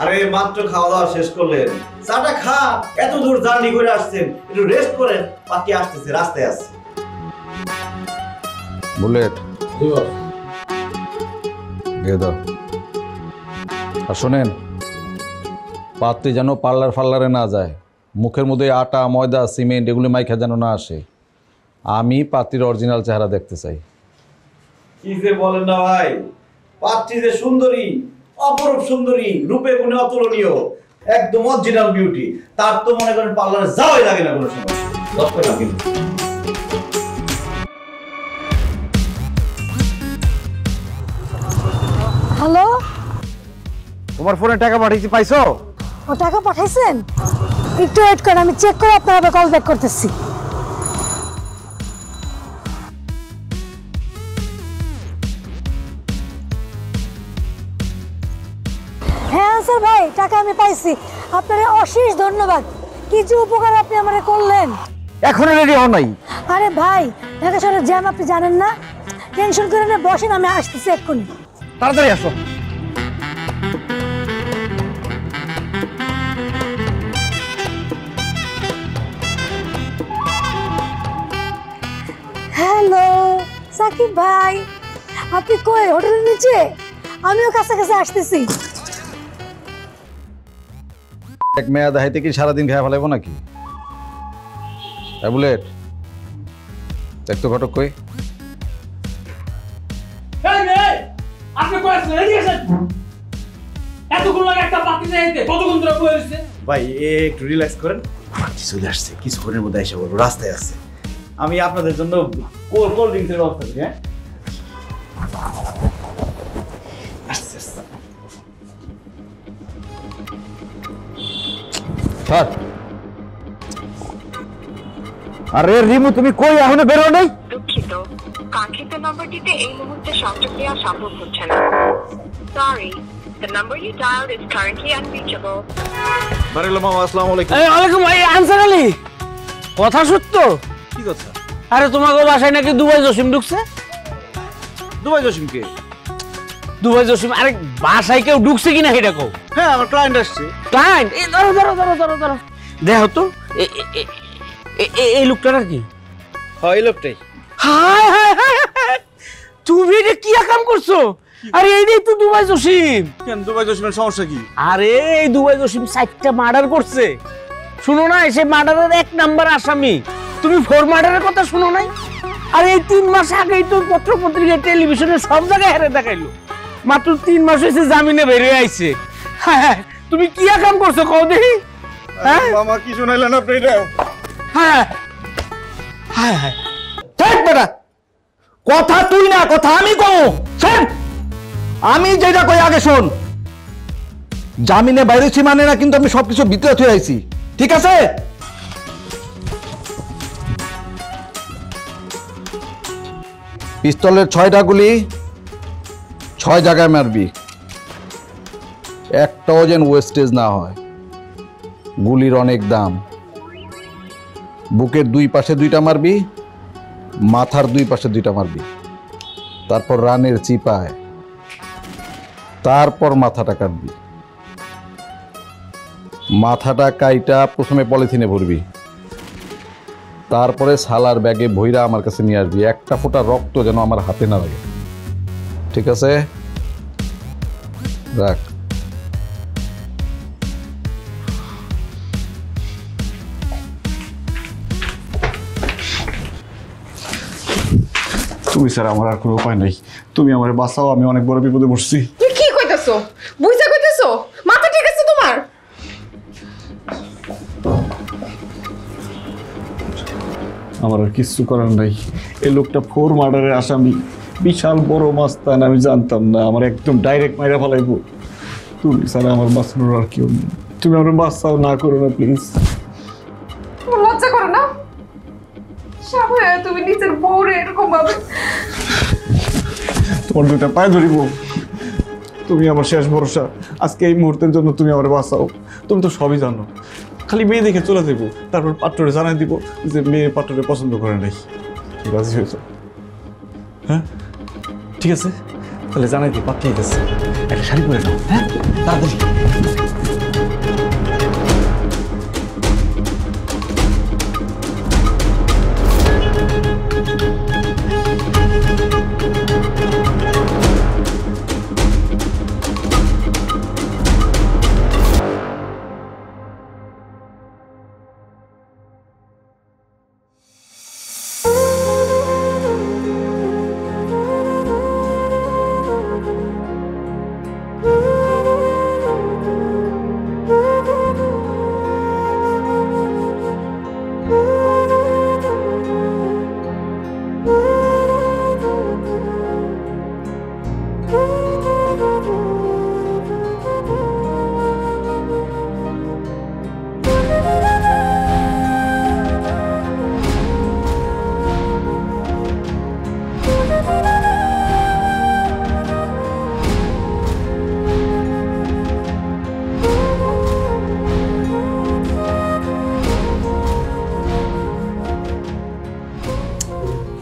আরে মাত্র খাওয়া দাওয়া শেষ করলেন, চাটা খান, এত দূর জার্নি করে আসছেন, একটু রেস্ট করেন, বাকি আসতেছে, রাস্তায় আছে। বুলেট দিয়ে দাও। আর শোনেন, পাত্রে যেন পার্লারে না যায়, মুখের মধ্যে আটা ময়দা সিমেন্ট এগুলো মাইখা যেন না আসে। আমি পাত্রীর অরিজিনাল চেহারা দেখতে চাই। কি যে বলেন না ভাই, পাত্রী যে সুন্দরী, অপরূপ সুন্দরী, রূপে গুণে অতুলনীয়, একদম অরিজিনাল বিউটি, তার তো মনে করেন পার্লারে যাওয়াই লাগে না কোনো সময়। দরকার না কিন্তু। হ্যালো, তোমার ফোনে টাকা পাঠিয়েছি, পাইছো? ও টাকা পাঠাইছেন? একটু ওয়েট করেন, আমি চেক করে আপনার আবার কল ব্যাক করতেছি। হ্যাঁ স্যার ভাই, টাকা আমি পাইছি। আপনার অশেষ ধন্যবাদ, কি যে উপকার আপনি আমারে করলেন। এখনো রেডি হও নাই? আরে ভাই, ঢাকা শহরের জ্যাম আপনি জানেন না। টেনশন করে না, বসেন, আমি আসতেছি এক্ষুনি। তাড়াতাড়ি আসো। হ্যালো সাকিব ভাই, আপনি কই? হোটেলের নিচে? আমিও কাছাকাছি আসতেছি। এক মেয়া দেখাইতে কি সারাদিন খেয়ে ফেলাইব নাকি? বুলেট দেখ তো ঘটক কই? আপনি কই আছেন? রেডি আছেন? এতক্ষণ লাগে একটা বাকি যাইতে, কতক্ষণ ধরে বসে রইছে? ভাই একটু রিল্যাক্স করেন, চলে আসছে, কিছুক্ষণের মধ্যে এসে বলবো, রাস্তায় আছে। আমি আপনাদের জন্য কোল্ড ড্রিঙ্কসের ব্যবস্থা করি। হ্যাঁ, স্যার। আরে রিমু, তুমি কই? এখনো বেরো নাই? দুঃখিত, কাঙ্ক্ষিত নম্বরটিতে এই মুহূর্তে সংযোগ দেওয়া সম্ভব হচ্ছে না। Sorry, the number you dialed is currently unreachable. বারেলো মামা, আসসালামু আলাইকুম। ওয়ালাইকুম ভাই। আনসার আলী, কথা সত্য? কি কথা? আরে তোমাকে বাসায় নাকি দুবাই জসিম ঢুকছে। দুবাই জসিম কে? দুবাই জসিম? আরে বাসায় কেউ ঢুকছে কিনা সেটা কও। হ্যাঁ, আমার ক্লায়েন্ট আসছে। ক্লায়েন্ট? এই ধরো ধরো ধরো ধরো ধরো, দেখো তো এই লোকটা নাকি? হ্যাঁ, এই লোকটাই। হায় হায় হায় হায়, তুমি এটা কি কাম করছো? আরে এইটাই তো দুবাই জসিম। কেন, দুবাই জসিমের সমস্যা কি? আরে এই দুবাই জসিম 4টা মার্ডার করছে। শুনো না, সে মার্ডারের 1 নাম্বার আসামি। তুমি 4 মার্ডারের কথা শুনো নাই? আর এই 3 মাস আগেই তো পত্র পত্রিকা টেলিভিশনে সব জায়গায় হেরে দেখাইলো। মাত্র 3 মাস হয়েছে জামিনে বেরিয়ে আইছে। হ্যাঁ, তুমি কি কাম করছো কও দেখি? হ্যাঁ মামা, কি শুনাইলেন আপনি এটা? হ্যাঁ হ্যাঁ হ্যাঁ, ঠিক বেটা, কথা তুই না, কথা আমি কও। শোন, আমি যেটা কই আগে শোন। জামিনে বাইরেছি মানে না কিন্তু আমি সবকিছু ভিতরে থুয়ে আইছি, ঠিক আছে? পিস্তলের 6টা গুলি 6 জায়গায় মারবি, একটাও যেন ওয়েস্টেজ না হয়। গুলির অনেক দাম। বুকের 2 পাশে 2টা মারবি, মাথার 2 পাশে 2টা মারবি, তারপর রানের চিপায়, তারপর মাথাটা কাটবি। মাথাটা কাইটা প্রথমে পলিথিনে ভরবি, তারপরে সালার ব্যাগে ভইরা আমার কাছে নিয়ে আসবি। একটা ফোঁটা রক্ত যেন আমার হাতে না লাগে, ঠিক আছে? রাখ। তুমি স্যার, আমার আর কোনো উপায় নেই, তুমি আমার বাঁচাও, আমি অনেক বড় বিপদে পড়ছি। তুই কি কইতেছো? বুঝা কইতেছো? মাথা ঠিক আছে তোমার? আমার আর কিচ্ছু করার নাই। এই লোকটা 4 মার্ডারের আসামি, বিশাল বড় মাস্তান, আমি জানতাম না। আমার একদম ডাইরেক্ট মাইরা ফেলাইবো। তুমি স্যার, আমার বাঁচানোর আর কেউ নেই, তুমি আমার বাঁচাও, না করো না প্লিজ। তোমার লজ্জা করে না? সামনে তুমি নিজের বউরে এরকম ভাবে। তোমার 2টা পায়ে ধরিব, তুমি আমার শেষ ভরসা। আজকে এই মুহূর্তের জন্য তুমি আমার বাঁচাও। তুমি তো সবই জানো, খালি মেয়ে দেখে চলে দেবো, তারপর পাত্ররে জানাই দিব যে মেয়ে পাত্ররে পছন্দ করে নাই। রাজি হয়েছ? হ্যাঁ, ঠিক আছে, তাহলে জানাই দিই, পাত্র গেছে। একটা শাড়ি পরে নাও। হ্যাঁ, তাড়াতাড়ি।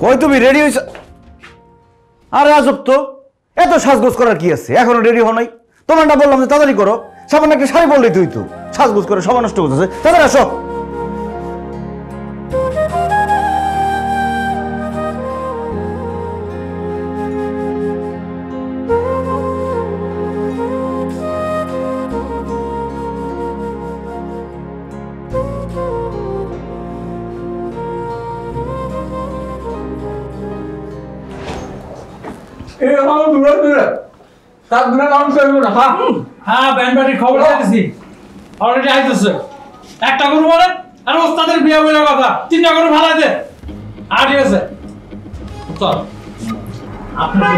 কই তুমি রেডি হইছ? আরে আজব তো, এত সাজগোজ করার কি আছে? এখনো রেডি হও নাই? তোমার না বললাম যে তাড়াতাড়ি করো, সামান্য একটা শাড়ি বললেই তুই তো সাজগোজ করে সময় নষ্ট করতেছে। তাড়াতাড়ি আসো। হ্যাঁ ব্যান্ড পার্টির খবর দিয়েছি, অলরেডি আইতেছে। একটা গরু বলে আর ওস্তাদের বিয়ে বলে কথা, 3টা গরু ভাড়া দে। আর ঠিক আছে চল, আপনার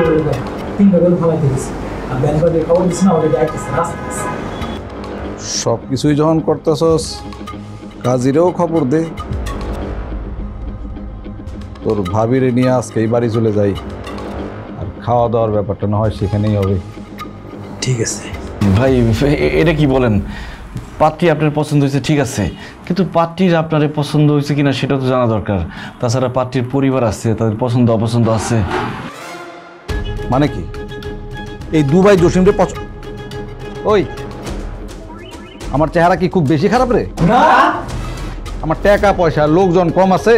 3টা গরু ভাড়া দিয়েছি আর ব্যান্ড পার্টির খবর দিচ্ছি না, অলরেডি আইতেছে রাস্তা। সব কিছুই যখন করতেছস কাজীরেও খবর দে। তোর ভাবিরে নিয়ে আজকে এই বাড়ি চলে যাই, আর খাওয়া দাওয়ার ব্যাপারটা না হয় সেখানেই হবে। ঠিক আছে ভাই, এটা কি বলেন? পাত্রী আপনার পছন্দ হয়েছে ঠিক আছে, কিন্তু পাত্রীর আপনার পছন্দ হয়েছে কিনা সেটা তো জানা দরকার। তাছাড়া পাত্রীর পরিবার আছে, তাদের পছন্দ অপছন্দ আছে। মানে কি এই দুবাই জসিমরে পছন্দ? ওই আমার চেহারা কি খুব বেশি খারাপ রে? না, আমার টাকা পয়সা লোকজন কম আছে,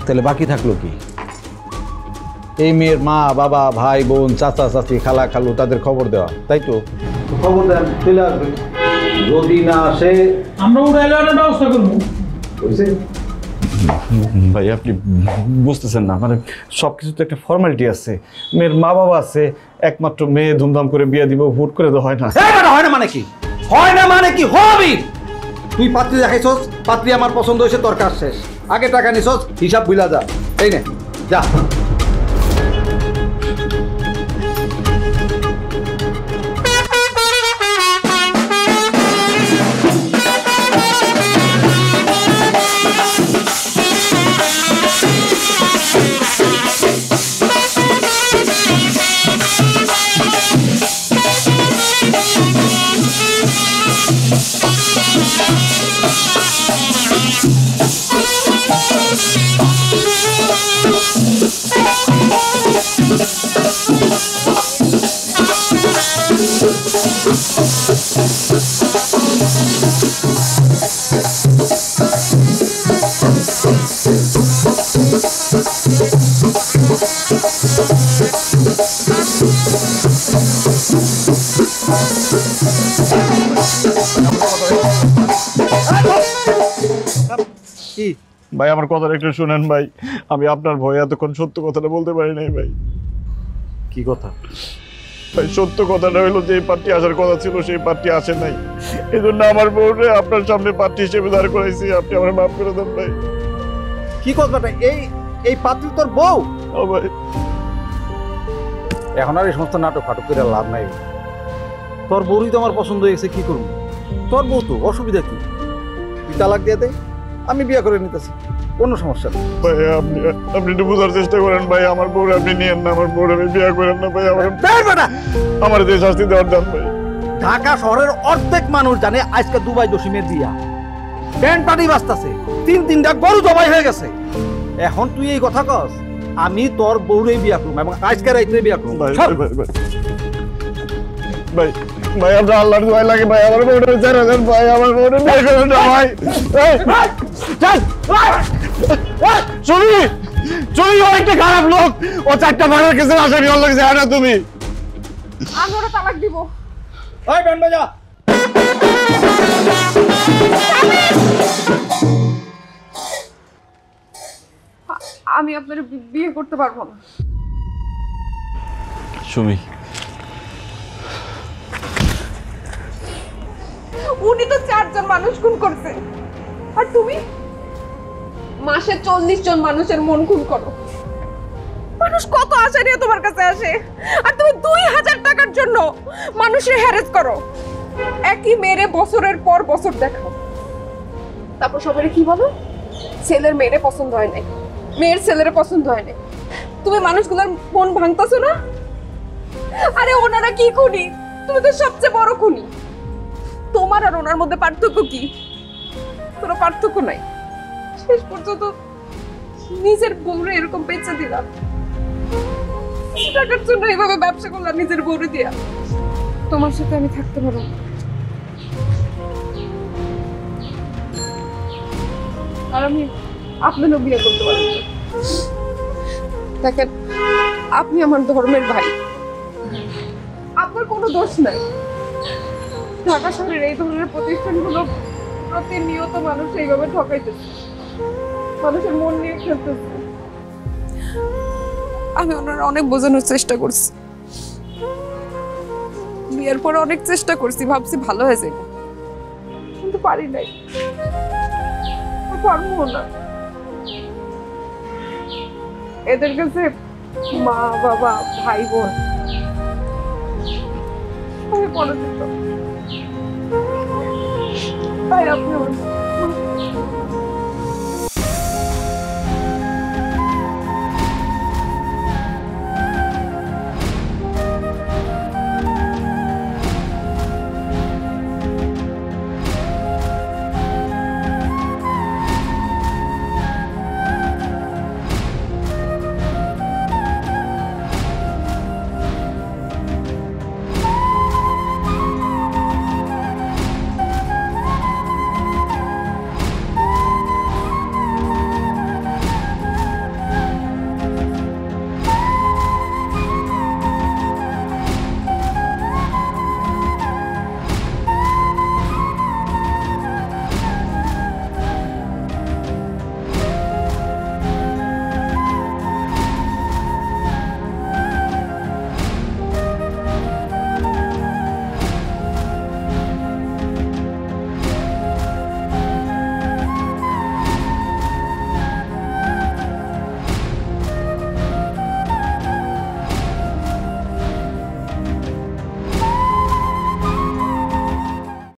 তাহলে বাকি থাকলো কি? এই মেয়ের মা বাবা ভাই বোন চাচা চাচি খালা খালু তাদের খবর দেওয়া, তাই তো? খবর দেন, চলে আসবে। যদি না আসে আমরা উড়াইলের ব্যবস্থা করবো। ভাই আপনি বুঝতেছেন না, মানে সব কিছু তো একটা ফর্মালিটি আছে। মেয়ের মা বাবা আছে, একমাত্র মেয়ে ধুমধাম করে বিয়ে দিব, হুট করে তো হয় না। হয় না মানে কি? হয় না মানে কি? হবি তুই পাত্রী দেখাইছস, পাত্রী আমার পছন্দ হয়েছে, তোর কাজ শেষ। আগে টাকা নিছস, হিসাব ভুলা যা। এই নে যা। ভাই আমার কথাটা একটু শুনেন ভাই, আমি আপনার ভয়ে এতক্ষণ সত্য কথাটা বলতে পারি নাই ভাই। কি কথা? ভাই সত্য কথাটা হইলো যে এই পার্টি আসার কথা ছিল সেই পার্টি আসে নাই, এই জন্য আমার বউরে আপনার সামনে পার্টি হিসেবে দাঁড় করাইছি। আপনি আমার মাফ করে দেন ভাই। কি কথাটা? এই পাত্রী তোর বউ? ও ভাই, এখন আর এই সমস্ত নাটক ফাটক করে লাভ নাই। তোর বউই তো আমার পছন্দ হয়েছে, কি করবো? তোর বউ তো, অসুবিধা কি? তুই তালাক দিয়ে দে, আমি বিয়ে করে নিতেছি, কোনো সমস্যা নেই। ভাই আপনি একটু বোঝার চেষ্টা করেন ভাই, আমার বউরে আপনি নিয়েন না, আমার বউরে আমি বিয়ে করেন না ভাই। আমার যে শাস্তি দেওয়ার দাম ভাই। ঢাকা শহরের অর্ধেক মানুষ জানে আজকে দুবাই জসিমের বিয়া, ব্যান্ড পার্টি বাজতাছে, 3টা গরু জবাই হয়ে গেছে। এখন তুই এই কথা কস আমি তোর বউরে বিয়া করব এবং আজকে রাইতে বিয়া করব? ভাই ভাই ভাই আপনার আল্লাহর দোয়া লাগে ভাই, আমার বউরে ছেড়ে দেন ভাই, আমার বউরে বিয়ে করেন না ভাই। চলি চলি, ও একটা খারাপ লোক, ও 4টা ভাড়ার কেসে আসামি, ওর লোক যায় না তুমি। আমি ওরা তালাক দিব। ওই ব্যান্ড বাজা। আমি আপনার বিয়ে করতে পারবো না। সুমি, উনি তো 4 জন মানুষ খুন করছে, আর তুমি মাসে 40 জন মানুষের মন খুন করো। মানুষ কত আশা নিয়ে তোমার কাছে আসে, আর তুমি 2000 টাকার জন্য মানুষের হ্যারেস করো। একই মেরে বছরের পর বছর দেখাও, তারপর সবাই কি বলো? ছেলের মেয়েরে পছন্দ হয় নাই, মেয়ের ছেলেরে পছন্দ হয় নাই। তুমি মানুষগুলোর মন ভাঙতেছো না? আরে ওনারা কি খুনি, তুমি তো সবচেয়ে বড় খুনি। তোমার আর ওনার মধ্যে পার্থক্য কি? কোনো পার্থক্য নাই। শেষ পর্যন্ত নিজের বউরে এরকম বেচে দিলাম, টাকার জন্য এইভাবে ব্যবসা করলাম নিজের বউরে দিয়া। তোমার সাথে আমি থাকতে পারবো না। আর আমি আপনারও বিয়ে করতে পারবো না। দেখেন, আপনি আমার ধর্মের ভাই, আপনার কোনো দোষ নাই। ঢাকা শহরের এই ধরনের প্রতিষ্ঠানগুলো প্রতিনিয়ত মানুষ এইভাবে ঠকাইতেছে, মানুষের মন নিয়ে খেলতেছে। আমি ওনারা অনেক বোঝানোর চেষ্টা করছি, বিয়ের পরে অনেক চেষ্টা করছি, ভাবছি ভালো হয়ে যাবে, কিন্তু পারি নাই, পারবো না। এদের কাছে মা বাবা ভাই বোন সবাই পরিচিত, তাই আপনি